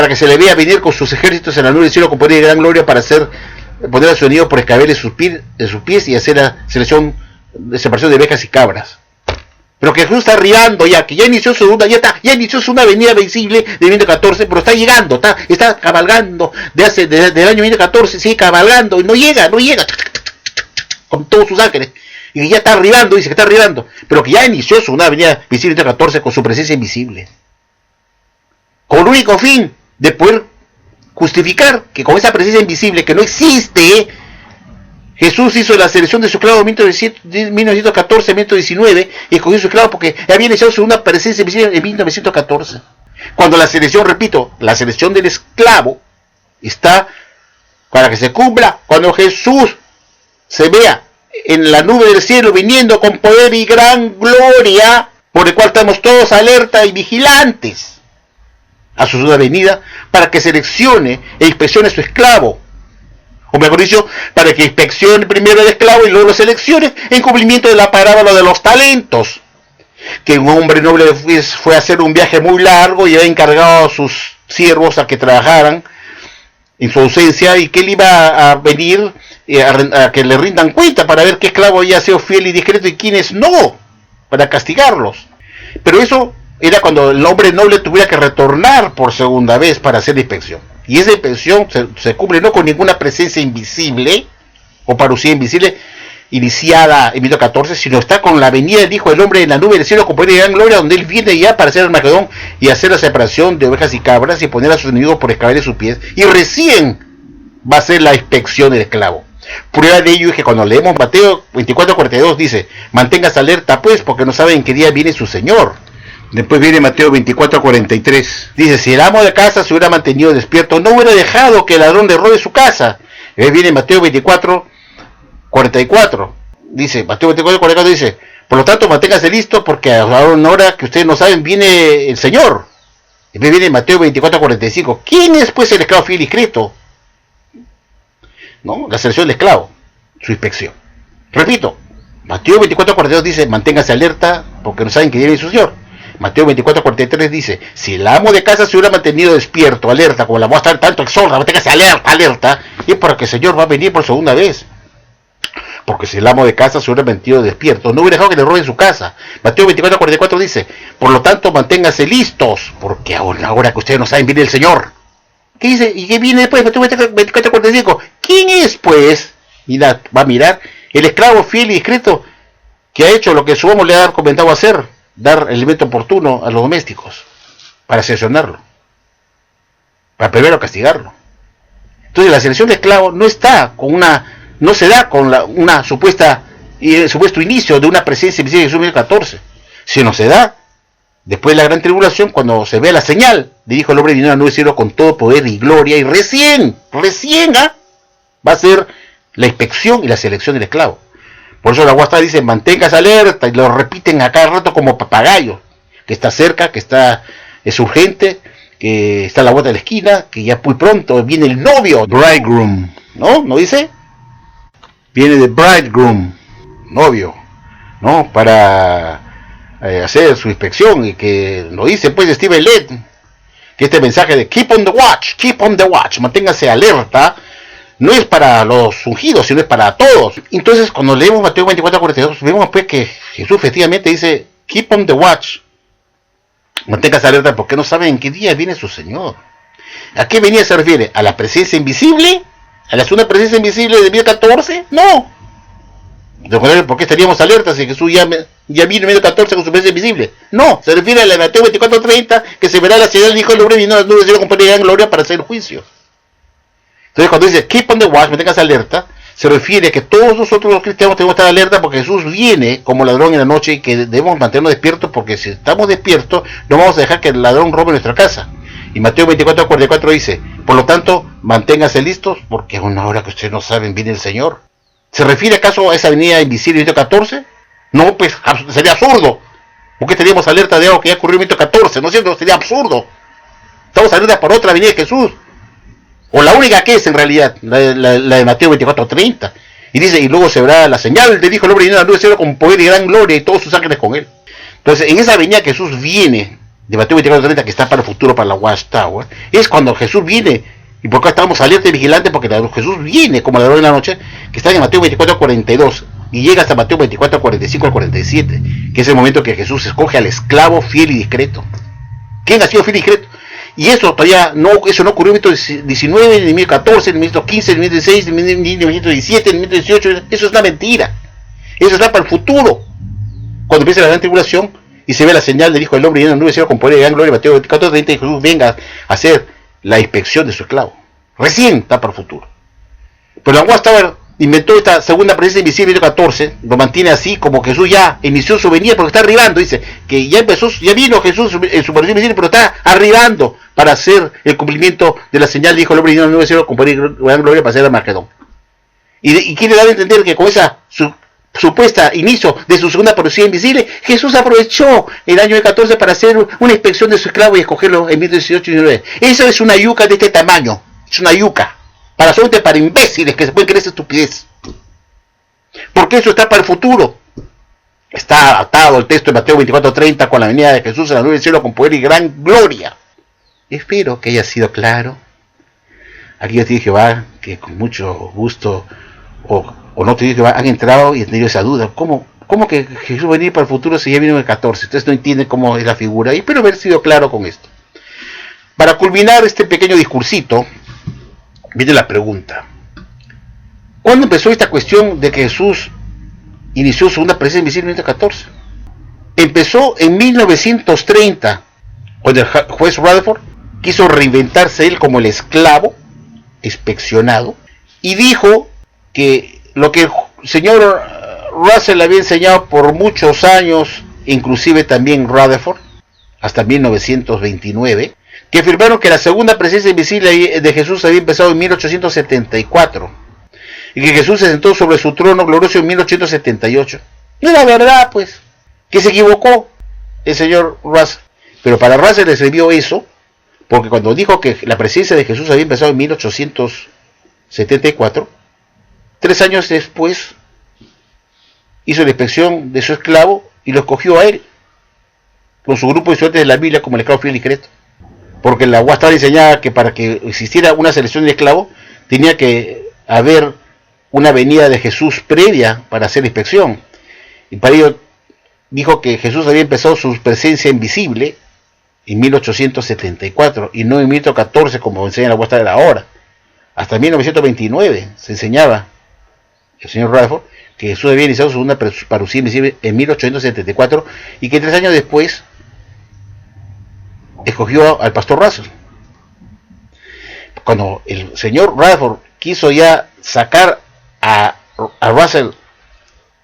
que se le vea venir con sus ejércitos en la nube del cielo con poder y gran gloria para poner a su enemigo por escabeles de sus pies y hacer la selección de separación de ovejas y cabras. Pero que Jesús está arribando ya, que ya inició su segunda, ya inició su una venida visible de 1914, pero está llegando, está cabalgando desde el año 1914, sigue cabalgando y no llega, con todos sus ángeles, y que ya está arribando, dice que está arribando, pero que ya inició su una venida visible en 1914 con su presencia invisible, con el único fin de poder justificar que con esa presencia invisible que no existe, Jesús hizo la selección de su esclavo en 1914, 1919, y escogió su esclavo porque había iniciado su una presencia invisible en 1914. Cuando la selección, repito, la selección del esclavo está para que se cumpla cuando Jesús se vea en la nube del cielo viniendo con poder y gran gloria, por el cual estamos todos alerta y vigilantes a su segunda venida, para que seleccione e inspeccione a su esclavo, o mejor dicho, para que inspeccione primero el esclavo y luego lo seleccione, en cumplimiento de la parábola de los talentos, que un hombre noble fue a hacer un viaje muy largo y había encargado a sus siervos a que trabajaran en su ausencia, y que él iba a venir a que le rindan cuenta para ver qué esclavo había sido fiel y discreto y quiénes no, para castigarlos. Pero eso era cuando el hombre noble tuviera que retornar por segunda vez para hacer la inspección. Y esa inspección se cubre no con ninguna presencia invisible o parucía invisible iniciada en 1914, sino está con la venida del Hijo del Hombre en la nube del cielo con poder y gran gloria, donde él viene ya para hacer el Armagedón y hacer la separación de ovejas y cabras y poner a sus enemigos por escabeles de sus pies, y recién va a ser la inspección del esclavo. Prueba de ello es que cuando leemos Mateo 24:42 dice: manténgase alerta pues, porque no saben en qué día viene su Señor. Después viene Mateo 24:43, dice: si el amo de casa se hubiera mantenido despierto, no hubiera dejado que el ladrón le robe su casa. Después viene Mateo 24:44, dice, Mateo 24:44 dice: por lo tanto manténgase listo, porque a una hora que ustedes no saben viene el Señor. Después viene Mateo 24:45, ¿quién es pues el esclavo fiel y discreto? ¿No? La selección del esclavo, su inspección. Repito, Mateo 24:42 dice: manténgase alerta, porque no saben que viene su Señor. Mateo 24:43 dice: si el amo de casa se hubiera mantenido despierto, alerta, como la voy a estar tanto exhorta, manténgase alerta, y porque el Señor va a venir por segunda vez. Porque si el amo de casa se hubiera mantenido despierto, no hubiera dejado que le roben su casa. Mateo 24:44 dice: por lo tanto manténgase listos, porque a una hora que ustedes no saben viene el Señor. ¿Qué dice? ¿Y qué viene después? Mateo 24:45. ¿Quién es, pues? Mira, va a mirar el esclavo fiel y discreto que ha hecho lo que su amo le ha comentado hacer, dar el alimento oportuno a los domésticos, para sancionarlo, para primero castigarlo. Entonces la selección de esclavos no se da con una supuesto inicio de una presencia invisible de Jesús en 2014, sino se da después de la gran tribulación, cuando se ve la señal, dijo el hombre vino a la nube del cielo con todo poder y gloria, y recién va a ser la inspección y la selección del esclavo. Por eso la Guasta dice, manténgase alerta, y lo repiten a cada rato como papagayos, que está cerca, es urgente, que está a la vuelta de la esquina, que ya muy pronto viene el novio, bridegroom, ¿no? ¿No dice? Viene de bridegroom, novio, ¿no? Para hacer su inspección, y que lo dice pues Stephen Lett, que este mensaje de keep on the watch, manténgase alerta, no es para los ungidos, sino es para todos. Entonces cuando leemos Mateo 24:42, vemos pues que Jesús efectivamente dice keep on the watch, manténgase alerta, porque no saben en qué día viene su Señor. ¿A qué venía se refiere? ¿A la presencia invisible? ¿A la segunda presencia invisible de 2014? No. De contrario, ¿por qué estaríamos alertas si Jesús ya vino en 2014 con su presencia invisible? No, se refiere a la Mateo 24:30, que se verá la señal del Hijo del Hombre vino a las nubes del cielo con poder y gran gloria para hacer el juicio. Entonces cuando dice keep on the watch, manténgase alerta, se refiere a que todos nosotros los cristianos tenemos que estar alerta, porque Jesús viene como ladrón en la noche, y que debemos mantenernos despiertos, porque si estamos despiertos no vamos a dejar que el ladrón robe nuestra casa. Y Mateo 24:44 dice, por lo tanto, manténganse listos, porque a una hora que ustedes no saben viene el Señor. ¿Se refiere acaso a esa venida invisible de 2014? No, pues sería absurdo. ¿Por qué estaríamos alerta de algo que ya ocurrió en 2014? ¿No es cierto? Sería absurdo. Estamos alerta por otra venida de Jesús. O la única que es en realidad, la de Mateo 24:30. Y dice, y luego se verá la señal del Hijo del Hombre vino a la nube del cielo con poder y gran gloria, y todos sus ángeles con él. Entonces, en esa venida que Jesús viene, de Mateo 24:30, que está para el futuro, para la Watchtower, es cuando Jesús viene. Y por acá estamos alerta y vigilantes, porque Jesús viene como ladrón en la noche, que está en Mateo 24:42, y llega hasta Mateo 24:45 al 47, que es el momento que Jesús escoge al esclavo fiel y discreto. ¿Quién ha sido fiel y discreto? Y eso todavía no ocurrió en 1919, en 1914, en 1915, en 1916, en 1917, en 1918. Eso es una mentira. Eso está para el futuro. Cuando empiece la gran tribulación y se ve la señal del Hijo del Hombre lleno de nubes con poder y gran gloria, Mateo 24:30, y Jesús venga a hacer la inspección de su esclavo. Recién está para el futuro. Pero la Watchtower inventó esta segunda presencia invisible en 14, lo mantiene así como Jesús ya inició su venida, porque está arribando. Dice que ya vino Jesús en su presencia invisible, pero está arribando para hacer el cumplimiento de la señal del Hijo del Hombre lleno de nubes con poder y gran gloria para hacer el Armagedón. Y quiere dar a entender que con esa supuesta inicio de su segunda presencia invisible, Jesús aprovechó el año de 14 para hacer una inspección de su esclavo y escogerlo en 2018 y 19. Eso es una yuca de este tamaño. Es una yuca. Solamente para imbéciles que se pueden creer esa estupidez. Porque eso está para el futuro. Está atado el texto de Mateo 24:30 con la venida de Jesús en la nube del cielo con poder y gran gloria. Espero que haya sido claro. Aquí yo te dije, Jehová, que con mucho gusto, o no te dije, Jehová, han entrado y han tenido esa duda. ¿Cómo que Jesús va a venir para el futuro si ya vino en el 14? Ustedes no entienden cómo es la figura. Y espero haber sido claro con esto. Para culminar este pequeño discursito, viene la pregunta. ¿Cuándo empezó esta cuestión de que Jesús inició su segunda presencia invisible en 2014? Empezó en 1930, cuando el juez Rutherford quiso reinventarse él como el esclavo inspeccionado, y dijo que lo que el señor Russell había enseñado por muchos años, inclusive también Rutherford, hasta 1929, que afirmaron que la segunda presencia invisible de Jesús había empezado en 1874, y que Jesús se sentó sobre su trono glorioso en 1878. No era verdad, pues, que se equivocó el señor Russell. Pero para Russell le sirvió eso, porque cuando dijo que la presencia de Jesús había empezado en 1874, 3 años después hizo la inspección de su esclavo y lo escogió a él, con su grupo de estudiantes de la Biblia, como el esclavo fiel y discreto. Porque la Watchtower enseñaba que para que existiera una selección de esclavos, tenía que haber una venida de Jesús previa para hacer la inspección. Y para ello dijo que Jesús había empezado su presencia invisible en 1874 y no en 1914 como enseña la Watchtower ahora. Hasta 1929 se enseñaba el señor Rutherford que Jesús había iniciado su segunda parucía invisible en 1874 y que 3 años después escogió al pastor Russell. Cuando el señor Rutherford quiso ya sacar a Russell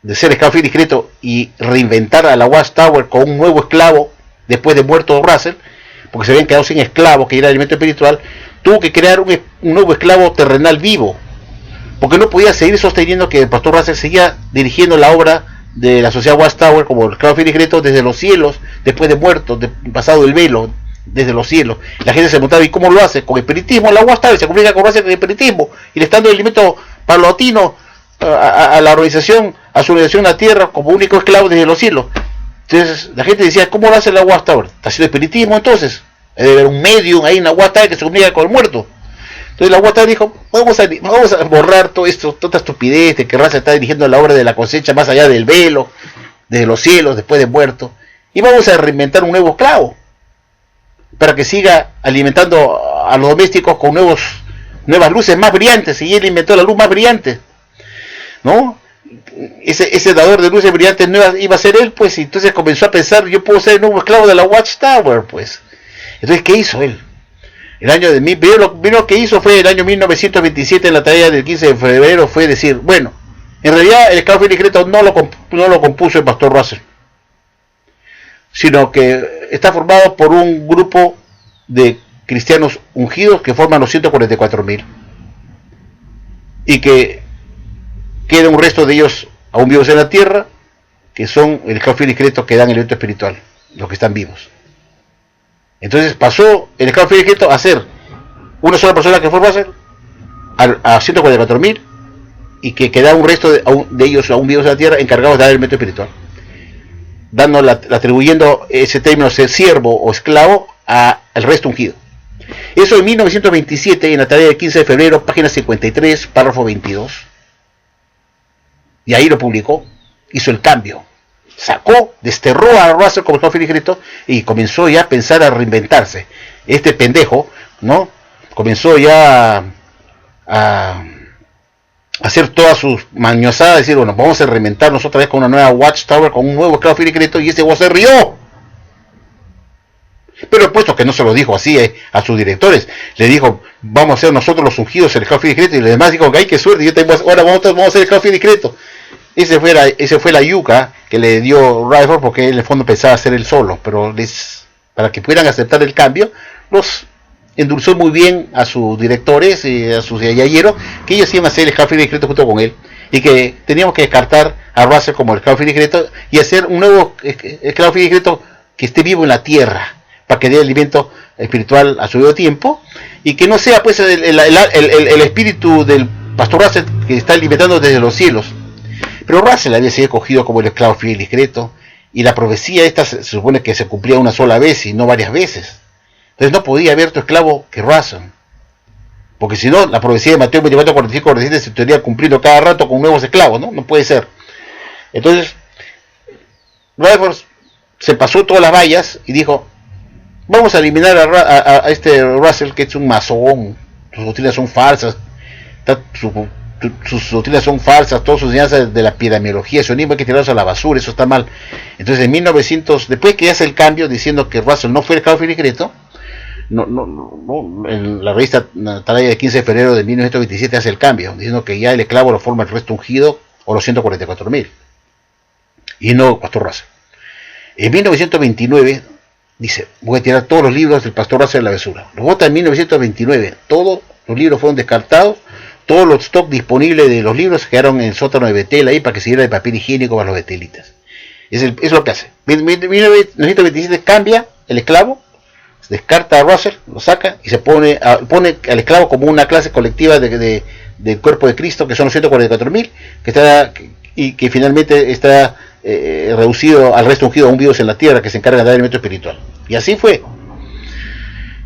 de ser esclavo fiel y discreto y reinventar a la Watchtower con un nuevo esclavo después de muerto Russell, porque se habían quedado sin esclavos, que era el alimento espiritual, tuvo que crear un nuevo esclavo terrenal vivo, porque no podía seguir sosteniendo que el pastor Russell seguía dirigiendo la obra de la sociedad Watchtower como el esclavo fiel y discreto desde los cielos, después de muerto, pasado el velo, desde los cielos. La gente se preguntaba, ¿y cómo lo hace? Con espiritismo. La Watchtower se comunica con Russell con espiritismo, y le está dando el alimento paulatino a la organización, a su organización en la tierra como único esclavo desde los cielos. Entonces la gente decía, ¿cómo lo hace la Watchtower? ¿Está haciendo espiritismo entonces? Debe haber un medium ahí en la Watchtower que se comunica con el muerto. Entonces la Watchtower dijo, vamos a borrar todo esto, toda esta estupidez de que Russell está dirigiendo la obra de la cosecha más allá del velo, desde los cielos, después de muerto, y vamos a reinventar un nuevo esclavo para que siga alimentando a los domésticos con nuevas luces más brillantes, y él inventó la luz más brillante, ¿no? Ese dador de luces brillantes no iba a ser él, pues, y entonces comenzó a pensar, yo puedo ser el nuevo esclavo de la Watchtower, pues. Entonces, ¿qué hizo él? Lo que hizo fue el año 1927, en la tarea del 15 de febrero, fue decir, bueno, en realidad el esclavo fiel y discreto no lo compuso el pastor Russell, sino que está formado por un grupo de cristianos ungidos que forman los 144.000 y que queda un resto de ellos aún vivos en la tierra, que son el esclavo fiel y discreto que dan el evento espiritual, los que están vivos. Entonces pasó el esclavo fiel y discreto a ser una sola persona que fue Russell a 144.000 y que queda un resto de ellos aún vivos en la tierra encargados de dar el evento espiritual, atribuyendo ese término ser siervo o esclavo al resto ungido. Eso en 1927, en la tarea del 15 de febrero, página 53, párrafo 22. Y ahí lo publicó, hizo el cambio, desterró a Russell como esclavo fiel y discreto y comenzó ya a pensar a reinventarse. Este pendejo, ¿no? Comenzó ya a hacer todas sus mañosadas, decir, bueno, vamos a reinventarnos otra vez con una nueva Watchtower, con un nuevo esclavo fiel y discreto, y ese se rió. Pero puesto que no se lo dijo así a sus directores, le dijo, vamos a ser nosotros los ungidos el esclavo fiel y discreto, y los demás dijo, ay, qué suerte, ahora vamos a ser el esclavo fiel y discreto. Ese fue la yuca que le dio Rutherford, porque él en el fondo pensaba hacer él solo, pero para que pudieran aceptar el cambio, los endulzó muy bien a sus directores y a sus yayeros, que ellos iban a hacer el esclavo fiel y discreto junto con él, y que teníamos que descartar a Russell como el esclavo fiel y discreto y hacer un nuevo esclavo fiel y discreto que esté vivo en la tierra, para que dé alimento espiritual a su debido tiempo, y que no sea pues el espíritu del pastor Russell que está alimentando desde los cielos. Pero Russell había sido escogido como el esclavo fiel y discreto, y la profecía esta se supone que se cumplía una sola vez y no varias veces. Entonces no podía haber otro esclavo que Russell, porque si no, la profecía de Mateo 24, 45, 47 se estaría cumpliendo cada rato con nuevos esclavos, ¿no? No puede ser. Entonces Rutherford se pasó todas las vallas y dijo, vamos a eliminar a este Russell, que es un masón, sus doctrinas son falsas, sus doctrinas son falsas, todas sus enseñanzas de la epidemiología, sionismo, hay que tirarlos a la basura, eso está mal. Entonces en 1900, después que hace el cambio diciendo que Russell no fue el esclavo fiel y discreto, en la revista Atalaya del 15 de febrero de 1927 hace el cambio, diciendo que ya el esclavo lo forma el resto ungido o los 144.000 y no pastor Russell. En 1929 dice, voy a tirar todos los libros del pastor Russell a la basura. Los vota en 1929, todos los libros fueron descartados, todos los stock disponibles de los libros quedaron en el sótano de Betel ahí para que sirviera de papel higiénico para los betelitas. Es lo que hace. En 1927 cambia el esclavo, se descarta a Russell, lo saca y se pone al esclavo como una clase colectiva del cuerpo de Cristo, que son los 144.000, que finalmente está reducido al resto ungido, aún vivos en la tierra, que se encargan de dar alimento espiritual. Y así fue.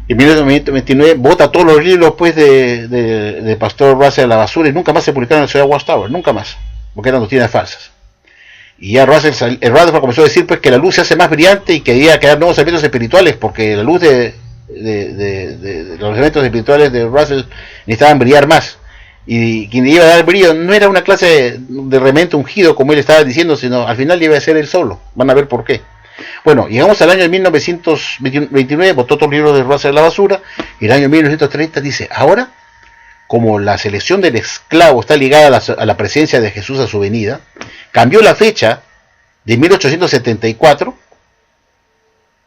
En 1929 bota todos los libros pues de pastor Russell a la basura y nunca más se publicaron en la ciudad de Watchtower, nunca más, porque eran doctrinas falsas. Y ya Rutherford comenzó a decir pues que la luz se hace más brillante y que debía crear nuevos elementos espirituales, porque la luz de los elementos espirituales de Russell necesitaban brillar más. Y quien iba a dar brillo no era una clase de remente ungido, como él estaba diciendo, sino al final iba a ser él solo. Van a ver por qué. Bueno, llegamos al año de 1929, botó todos los libros de Russell a la basura, y el año 1930 dice, ahora, como la selección del esclavo está ligada a la presencia de Jesús a su venida, cambió la fecha de 1874,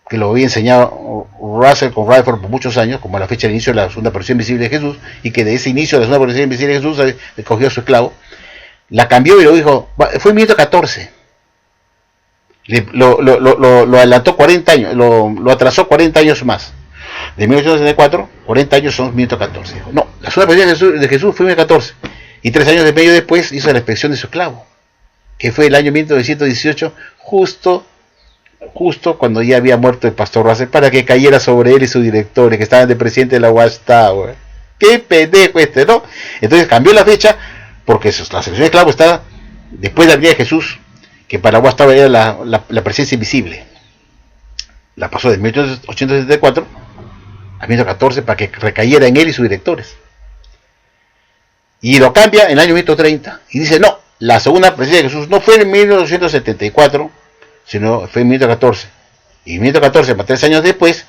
que lo había enseñado Russell con Rutherford por muchos años, como la fecha de inicio de la segunda aparición visible de Jesús, y que de ese inicio de la segunda aparición visible de Jesús escogió a su esclavo, la cambió y lo dijo, fue en 1914. Lo adelantó 40 años, lo atrasó 40 años más. De 1864, 40 años son 1914. No, la segunda aparición de Jesús fue en 1914. Y 3 años de medio después hizo la inspección de su esclavo, que fue el año 1918, justo cuando ya había muerto el pastor Russell, para que cayera sobre él y sus directores, que estaban de presidente de la Watchtower. ¡Qué pendejo ¿no? Entonces cambió la fecha, porque la selección de esclavos estaba después de la venida de Jesús, que para Watchtower era la presencia invisible. La pasó de 1874 a 1914 para que recayera en él y sus directores. Y lo cambia en el año 1930 y dice, no, la segunda presencia de Jesús no fue en 1874, sino fue en 1914. Y en 1914, más 3 años después,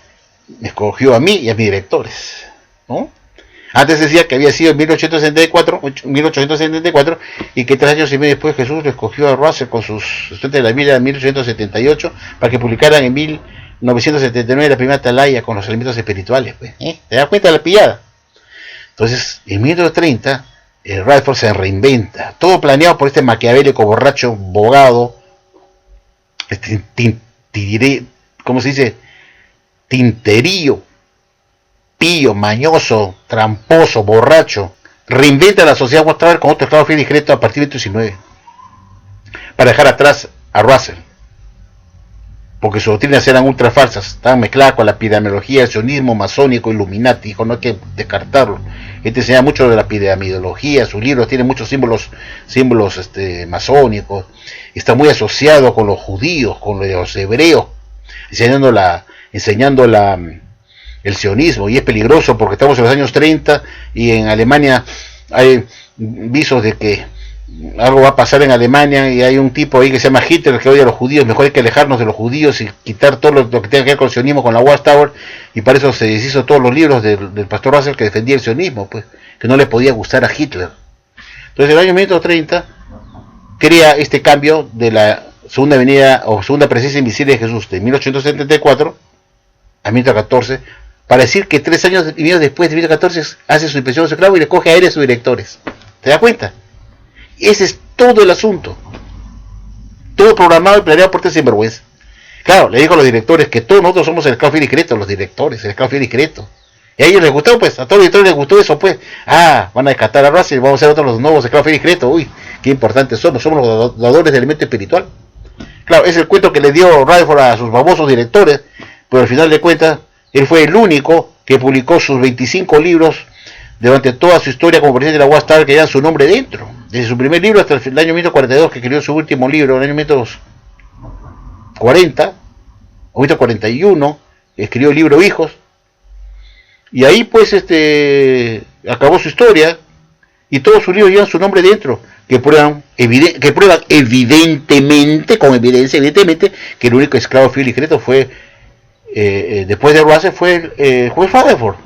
me escogió a mí y a mis directores, ¿no? Antes decía que había sido en 1874 y que 3 años y medio después Jesús lo escogió a Russell con sus estudiantes de la Biblia en 1878 para que publicaran en 1979 la primera atalaya con los elementos espirituales. Pues, ¿te das cuenta de la pillada? Entonces, en 1930, Rutherford se reinventa, todo planeado por este maquiavélico borracho, bogado, ¿cómo se dice? Tinterío, pillo, mañoso, tramposo, borracho. Reinventa la sociedad Watchtower con otro esclavo fiel y discreto a partir de 19, para dejar atrás a Russell, porque sus doctrinas eran ultra falsas, estaban mezcladas con la epidemiología, el sionismo masónico, Illuminati. Dijo, no hay que descartarlo. Este enseña mucho de la epidemiología, sus libros tienen muchos símbolos masónicos, está muy asociado con los judíos, con los hebreos, enseñando el sionismo, y es peligroso porque estamos en los años 30 y en Alemania hay visos de que algo va a pasar en Alemania, y hay un tipo ahí que se llama Hitler que odia a los judíos. Mejor hay que alejarnos de los judíos y quitar todo lo que tenga que ver con el sionismo, con la Watchtower, y para eso se deshizo todos los libros del pastor Russell que defendía el sionismo, pues, que no le podía gustar a Hitler. Entonces en el año 1930 crea este cambio de la segunda venida o segunda presencia invisible de Jesús de 1874 a 1914, para decir que 3 años y medio después de 1914 hace su inspección de su esclavo y le coge a él y a sus directores. ¿Te das cuenta? Ese es todo el asunto. Todo programado y planeado por este sinvergüenza. Claro, le dijo a los directores que todos nosotros somos el esclavo fiel y discreto, los directores, el esclavo fiel y discreto. Y a ellos les gustó, pues, a todos los directores les gustó eso, pues. Van a descartar a Russell, vamos a ser otros los nuevos esclavos fiel y discreto. Uy, qué importantes somos los dadores del elemento espiritual. Claro, es el cuento que le dio Rutherford a sus famosos directores, pero al final de cuentas, él fue el único que publicó sus 25 libros durante toda su historia como presidente de la Watchtower, que llevan su nombre dentro. Desde su primer libro hasta el año 1942, que escribió su último libro, en el año 1940 o 1941, escribió el libro Hijos, y ahí pues acabó su historia, y todos sus libros llevan su nombre dentro, que prueban evidentemente, con evidencia evidentemente, que el único esclavo fiel y discreto fue, después de Russell, fue el juez Rutherford.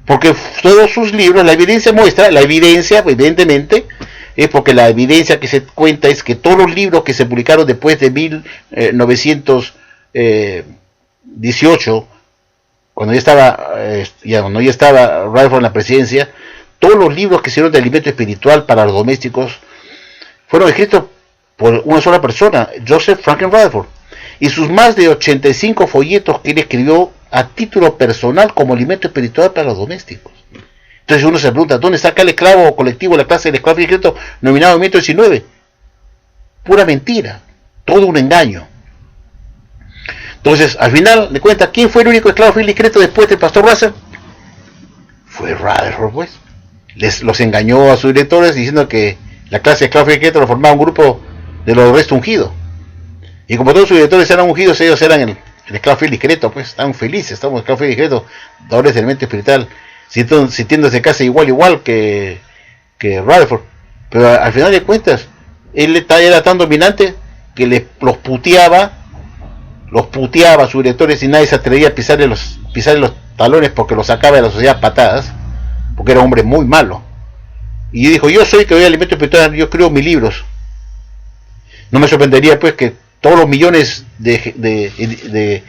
Porque todos sus libros, la evidencia muestra, la evidencia evidentemente, es porque la evidencia que se cuenta es que todos los libros que se publicaron después de 1918, cuando ya estaba Rutherford en la presidencia, todos los libros que hicieron de alimento espiritual para los domésticos fueron escritos por una sola persona, Joseph Franklin Rutherford, y sus más de 85 folletos que él escribió a título personal como alimento espiritual para los domésticos. Entonces uno se pregunta, ¿dónde está acá el esclavo colectivo, la clase del esclavo discreto nominado en 1919? Pura mentira, todo un engaño. Entonces, al final de cuentas, ¿quién fue el único esclavo fiel discreto después del pastor Russell? Fue Rutherford, pues. Los engañó a sus directores diciendo que la clase de esclavo fiel discreto lo formaba un grupo de los restos ungidos. Y como todos sus directores eran ungidos, ellos eran el esclavo fiel discreto, pues estaban felices, estamos esclavo fiel discreto, dadores del elemento espiritual, sintiéndose casi igual que Rutherford. Pero al final de cuentas, él era tan dominante que los puteaba a sus directores y nadie se atrevía a pisarle los talones porque los sacaba de la sociedad a patadas, porque era un hombre muy malo. Y dijo, yo soy que doy alimento espiritual, yo creo mis libros. No me sorprendería pues que todos los millones de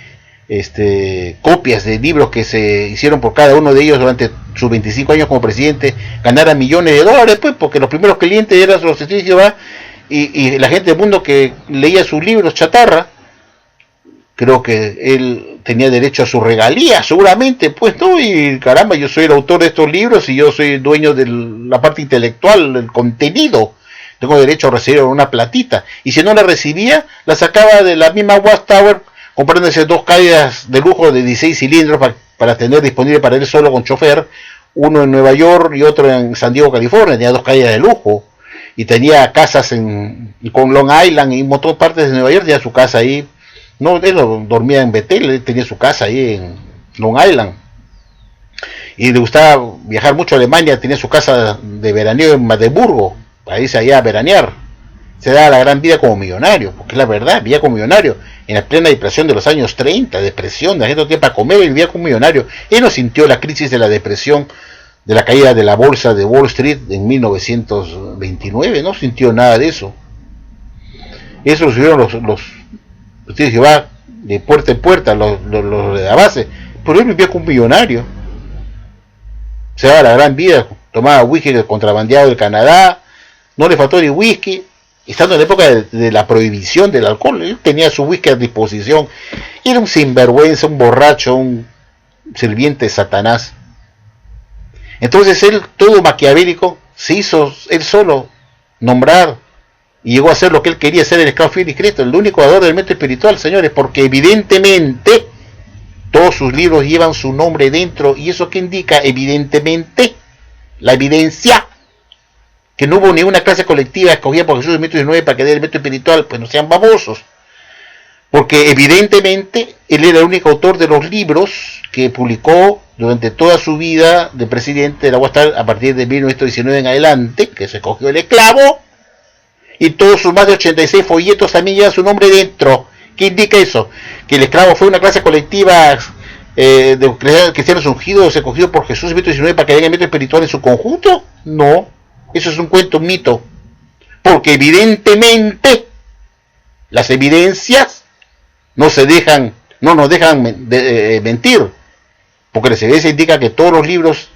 copias de libros que se hicieron por cada uno de ellos durante sus 25 años como presidente ganaran millones de dólares, pues, porque los primeros clientes eran los testigos de Jehová y la gente del mundo que leía sus libros chatarra. Creo que él tenía derecho a su regalía, seguramente, pues, ¿no? Y caramba, yo soy el autor de estos libros y yo soy dueño de la parte intelectual, del contenido. Tengo derecho a recibir una platita. Y si no la recibía, la sacaba de la misma Watchtower, comprándose 2 caídas de lujo de 16 cilindros para tener disponible para él solo con chofer, uno en Nueva York y otro en San Diego, California. Tenía 2 caídas de lujo. Y tenía casas con Long Island y un montón de partes de Nueva York, tenía su casa ahí. No, él dormía en Bethel, él tenía su casa ahí en Long Island. Y le gustaba viajar mucho a Alemania, tenía su casa de veraneo en Magdeburgo, para irse allá a veranear. Se daba la gran vida como millonario, porque es la verdad, vivía como millonario. En la plena depresión de los años 30, depresión, la gente no tenía para comer y vivía como millonario. Él no sintió la crisis de la depresión, de la caída de la bolsa de Wall Street en 1929, no sintió nada de eso. Eso lo subieron los testigos de Jehová de puerta en puerta, los de la base, pero él vivía como un millonario. Se daba la gran vida, tomaba whisky contrabandeado del Canadá, no le faltó ni whisky, estando en la época de la prohibición del alcohol, él tenía su whisky a disposición. Era un sinvergüenza, un borracho, un sirviente de Satanás. Entonces él, todo maquiavélico, se hizo él solo nombrar y llegó a ser lo que él quería ser, el esclavo fiel discreto, el único dador del elemento espiritual, señores, porque evidentemente todos sus libros llevan su nombre dentro. ¿Y eso qué indica? Evidentemente, la evidencia, que no hubo ni una clase colectiva escogida por Jesús en 19 para que dé el elemento espiritual. Pues no sean babosos, porque evidentemente él era el único autor de los libros que publicó durante toda su vida de presidente de la Watchtower a partir de 1919 en adelante, que se escogió el esclavo, y todos sus más de 86 folletos también llevan su nombre dentro. ¿Qué indica eso? ¿Que el esclavo fue una clase colectiva de cristianos ungidos, escogido por Jesús en 1919 para que haya elemento espiritual en su conjunto? No, eso es un cuento, un mito, porque evidentemente las evidencias no nos dejan mentir, porque la evidencia indica que todos los libros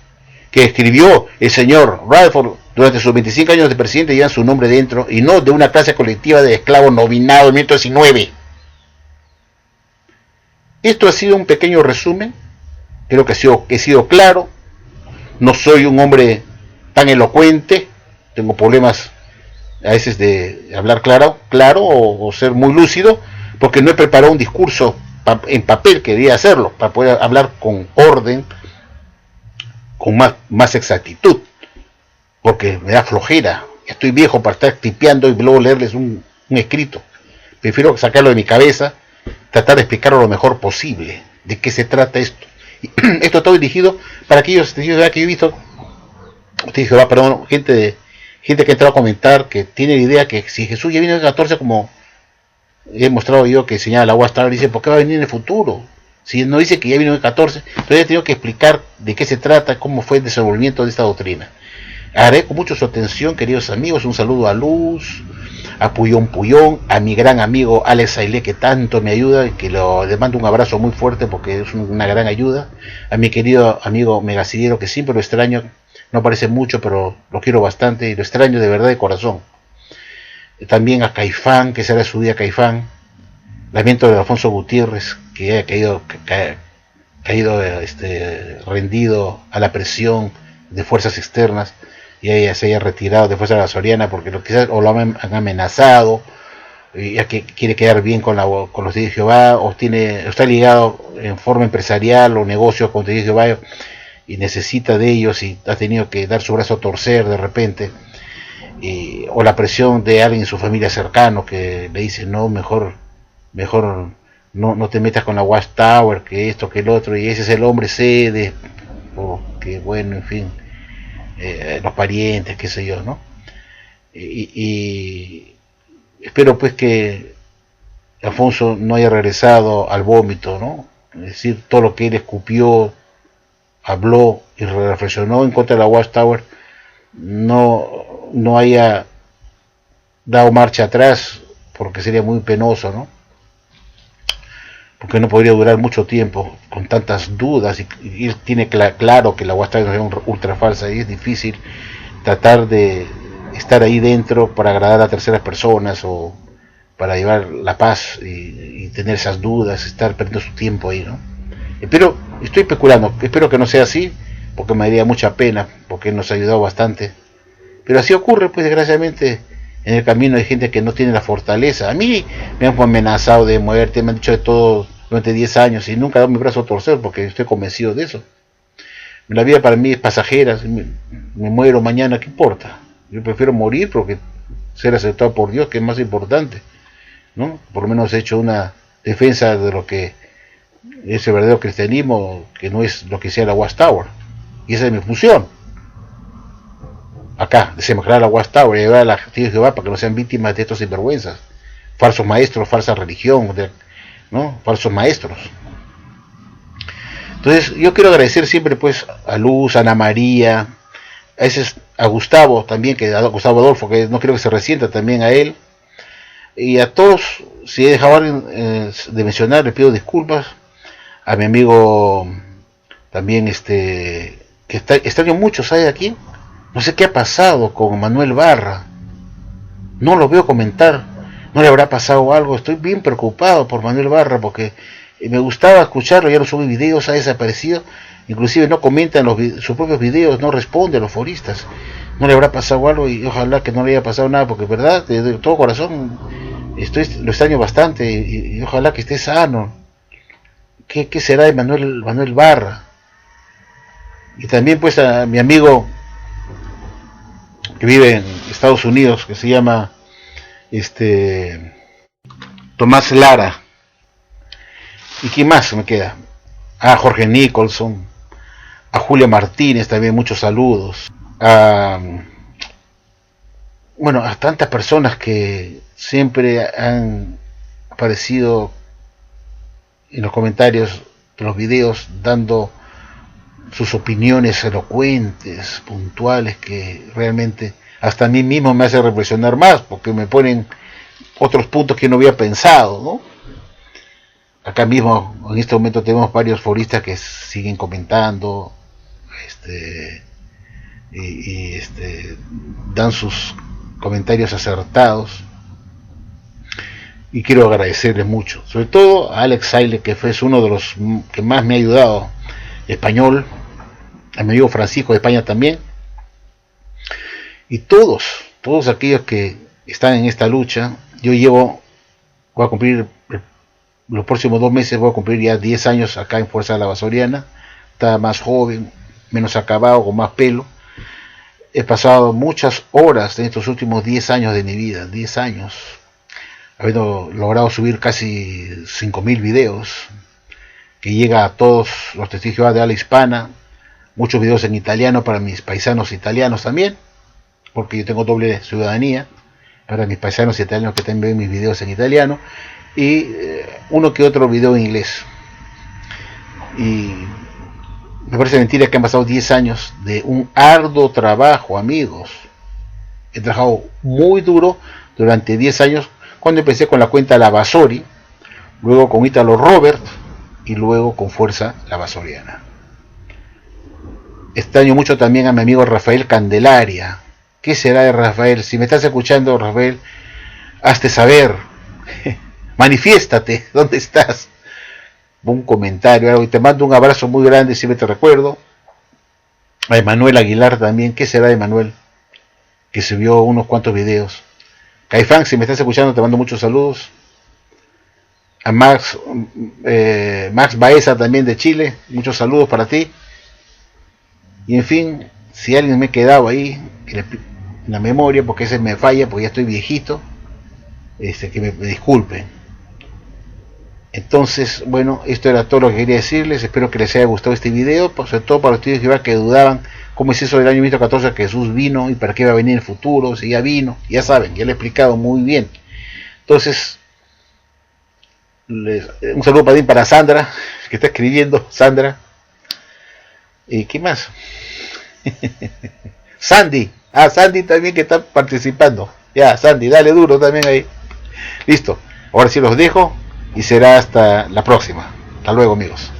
que escribió el señor Rutherford durante sus 25 años de presidente llevan su nombre dentro, y no de una clase colectiva de esclavos nominados en 1919. Esto ha sido un pequeño resumen, creo que he sido claro. No soy un hombre tan elocuente, tengo problemas a veces de hablar claro o ser muy lúcido, porque no he preparado un discurso en papel, quería hacerlo, para poder hablar con orden, con más exactitud, porque me da flojera, estoy viejo para estar tipeando y luego leerles un escrito. Prefiero sacarlo de mi cabeza, tratar de explicarlo lo mejor posible, de qué se trata esto. Y esto está dirigido para aquellos testigos que yo he visto, gente que ha entrado a comentar, que tiene la idea que si Jesús ya vino en el 14, como he mostrado yo que señala la Watchtower, dice, ¿por qué va a venir en el futuro? Si no dice que ya vino en el 14, entonces he tenido que explicar de qué se trata, cómo fue el desenvolvimiento de esta doctrina. Agradezco mucho su atención, queridos amigos. Un saludo a Luz, a Puyón, a mi gran amigo Alex Ailé, que tanto me ayuda y que le mando un abrazo muy fuerte porque es una gran ayuda. A mi querido amigo Megaciliero, que siempre lo extraño, no parece mucho, pero lo quiero bastante y lo extraño de verdad de corazón. También a Caifán, que será su día Caifán. Lamento de Alfonso Gutiérrez, que haya caído rendido a la presión de fuerzas externas y se haya retirado de Fuerza de la Soriana porque quizás o lo han amenazado, ya que quiere quedar bien con los testigos de Jehová, o está ligado en forma empresarial o negocio con testigos de Jehová y necesita de ellos y ha tenido que dar su brazo a torcer de repente. o la presión de alguien en su familia cercano que le dice no, mejor no te metas con la Watchtower, que esto, que el otro, y ese es el hombre cede, o que bueno, en fin, los parientes, qué sé yo, ¿no? Y espero pues que Alfonso no haya regresado al vómito, ¿no? Es decir, todo lo que él escupió, habló y reflexionó en contra de la Watchtower no haya dado marcha atrás, porque sería muy penoso, ¿no? Porque no podría durar mucho tiempo con tantas dudas, y él tiene claro que la Watchtower es ultra falsa, y es difícil tratar de estar ahí dentro para agradar a terceras personas o para llevar la paz y tener esas dudas, estar perdiendo su tiempo ahí, ¿no? Pero estoy especulando, espero que no sea así, porque me daría mucha pena, porque él nos ha ayudado bastante. Pero así ocurre, pues desgraciadamente en el camino hay gente que no tiene la fortaleza. A mí me han amenazado de muerte, me han dicho de todo durante 10 años y nunca he dado mi brazo a torcer porque estoy convencido de eso. La vida para mí es pasajera, si me muero mañana, ¿qué importa? Yo prefiero morir porque ser aceptado por Dios, que es más importante, ¿no? Por lo menos he hecho una defensa de lo que es el verdadero cristianismo, que no es lo que sea la Watchtower, y esa es mi función acá, desenmascarar la Watchtower y llevar a la gente de Jehová para que no sean víctimas de estos sinvergüenzas, falsos maestros, falsa religión, ¿no? Falsos maestros. Entonces yo quiero agradecer siempre pues a Luz, a Ana María, a veces a Gustavo también, a Gustavo Adolfo, que no quiero que se resienta, también a él, y a todos. Si he dejado de mencionar, le pido disculpas. A mi amigo también, que extraño mucho, ¿sabe aquí? No sé qué ha pasado con Manuel Barra, no lo veo comentar. No le habrá pasado algo. Estoy bien preocupado por Manuel Barra, porque me gustaba escucharlo, ya no sube videos, ha desaparecido, inclusive no comenta en sus propios videos, no responde a los foristas. No le habrá pasado algo, y ojalá que no le haya pasado nada, porque verdad, de todo corazón lo extraño bastante, y ojalá que esté sano. ¿Qué será de Manuel Barra? Y también pues a mi amigo que vive en Estados Unidos, que se llama Tomás Lara. ¿Y quién más me queda? A Jorge Nicholson, a Julia Martínez también, muchos saludos. Bueno, a tantas personas que siempre han aparecido en los comentarios de los videos dando sus opiniones elocuentes, puntuales, que realmente hasta a mí mismo me hace reflexionar más, porque me ponen otros puntos que no había pensado, ¿no? Acá mismo, en este momento, tenemos varios foristas que siguen comentando, dan sus comentarios acertados, y quiero agradecerles mucho, sobre todo a Alex Saile, que fue uno de los que más me ha ayudado, español, a mi amigo Francisco de España también, y todos aquellos que están en esta lucha. Voy a cumplir los próximos 2 meses, voy a cumplir ya 10 años acá en Fuerza de la Basoriana. Estaba más joven, menos acabado, con más pelo. He pasado muchas horas en estos últimos 10 años de mi vida, 10 años, habiendo logrado subir casi 5.000 videos, que llega a todos los testigos de habla hispana, muchos videos en italiano para mis paisanos italianos también, porque yo tengo doble ciudadanía, para mis paisanos italianos que también ven mis videos en italiano, y uno que otro video en inglés. Y me parece mentira que han pasado 10 años de un arduo trabajo, amigos. He trabajado muy duro durante 10 años, cuando empecé con la cuenta La Basori, luego con Italo Robert, y luego con Fuerza La Basoriana. Extraño mucho también a mi amigo Rafael Candelaria. ¿Qué será de Rafael? Si me estás escuchando, Rafael, hazte saber. Manifiéstate, ¿dónde estás? Un comentario, algo, y te mando un abrazo muy grande, si me te recuerdo. A Emanuel Aguilar también. ¿Qué será de Emanuel? Que subió unos cuantos videos. Caifán, si me estás escuchando, te mando muchos saludos. A Max Baeza también de Chile, muchos saludos para ti. Y en fin, si alguien me he quedado ahí, la memoria, porque ese me falla, porque ya estoy viejito, que me disculpen. Entonces, bueno, esto era todo lo que quería decirles. Espero que les haya gustado este video, sobre todo para los estudios de Jehová que dudaban cómo es eso del año 1914 que Jesús vino y para qué va a venir en el futuro, si ya vino, ya saben, ya lo he explicado muy bien. Entonces, un saludo para Sandra, que está escribiendo, Sandra. ¿Y qué más? Sandy, Sandy también que está participando. Ya, Sandy, dale duro también ahí. Listo, ahora sí los dejo y será hasta la próxima. Hasta luego, amigos.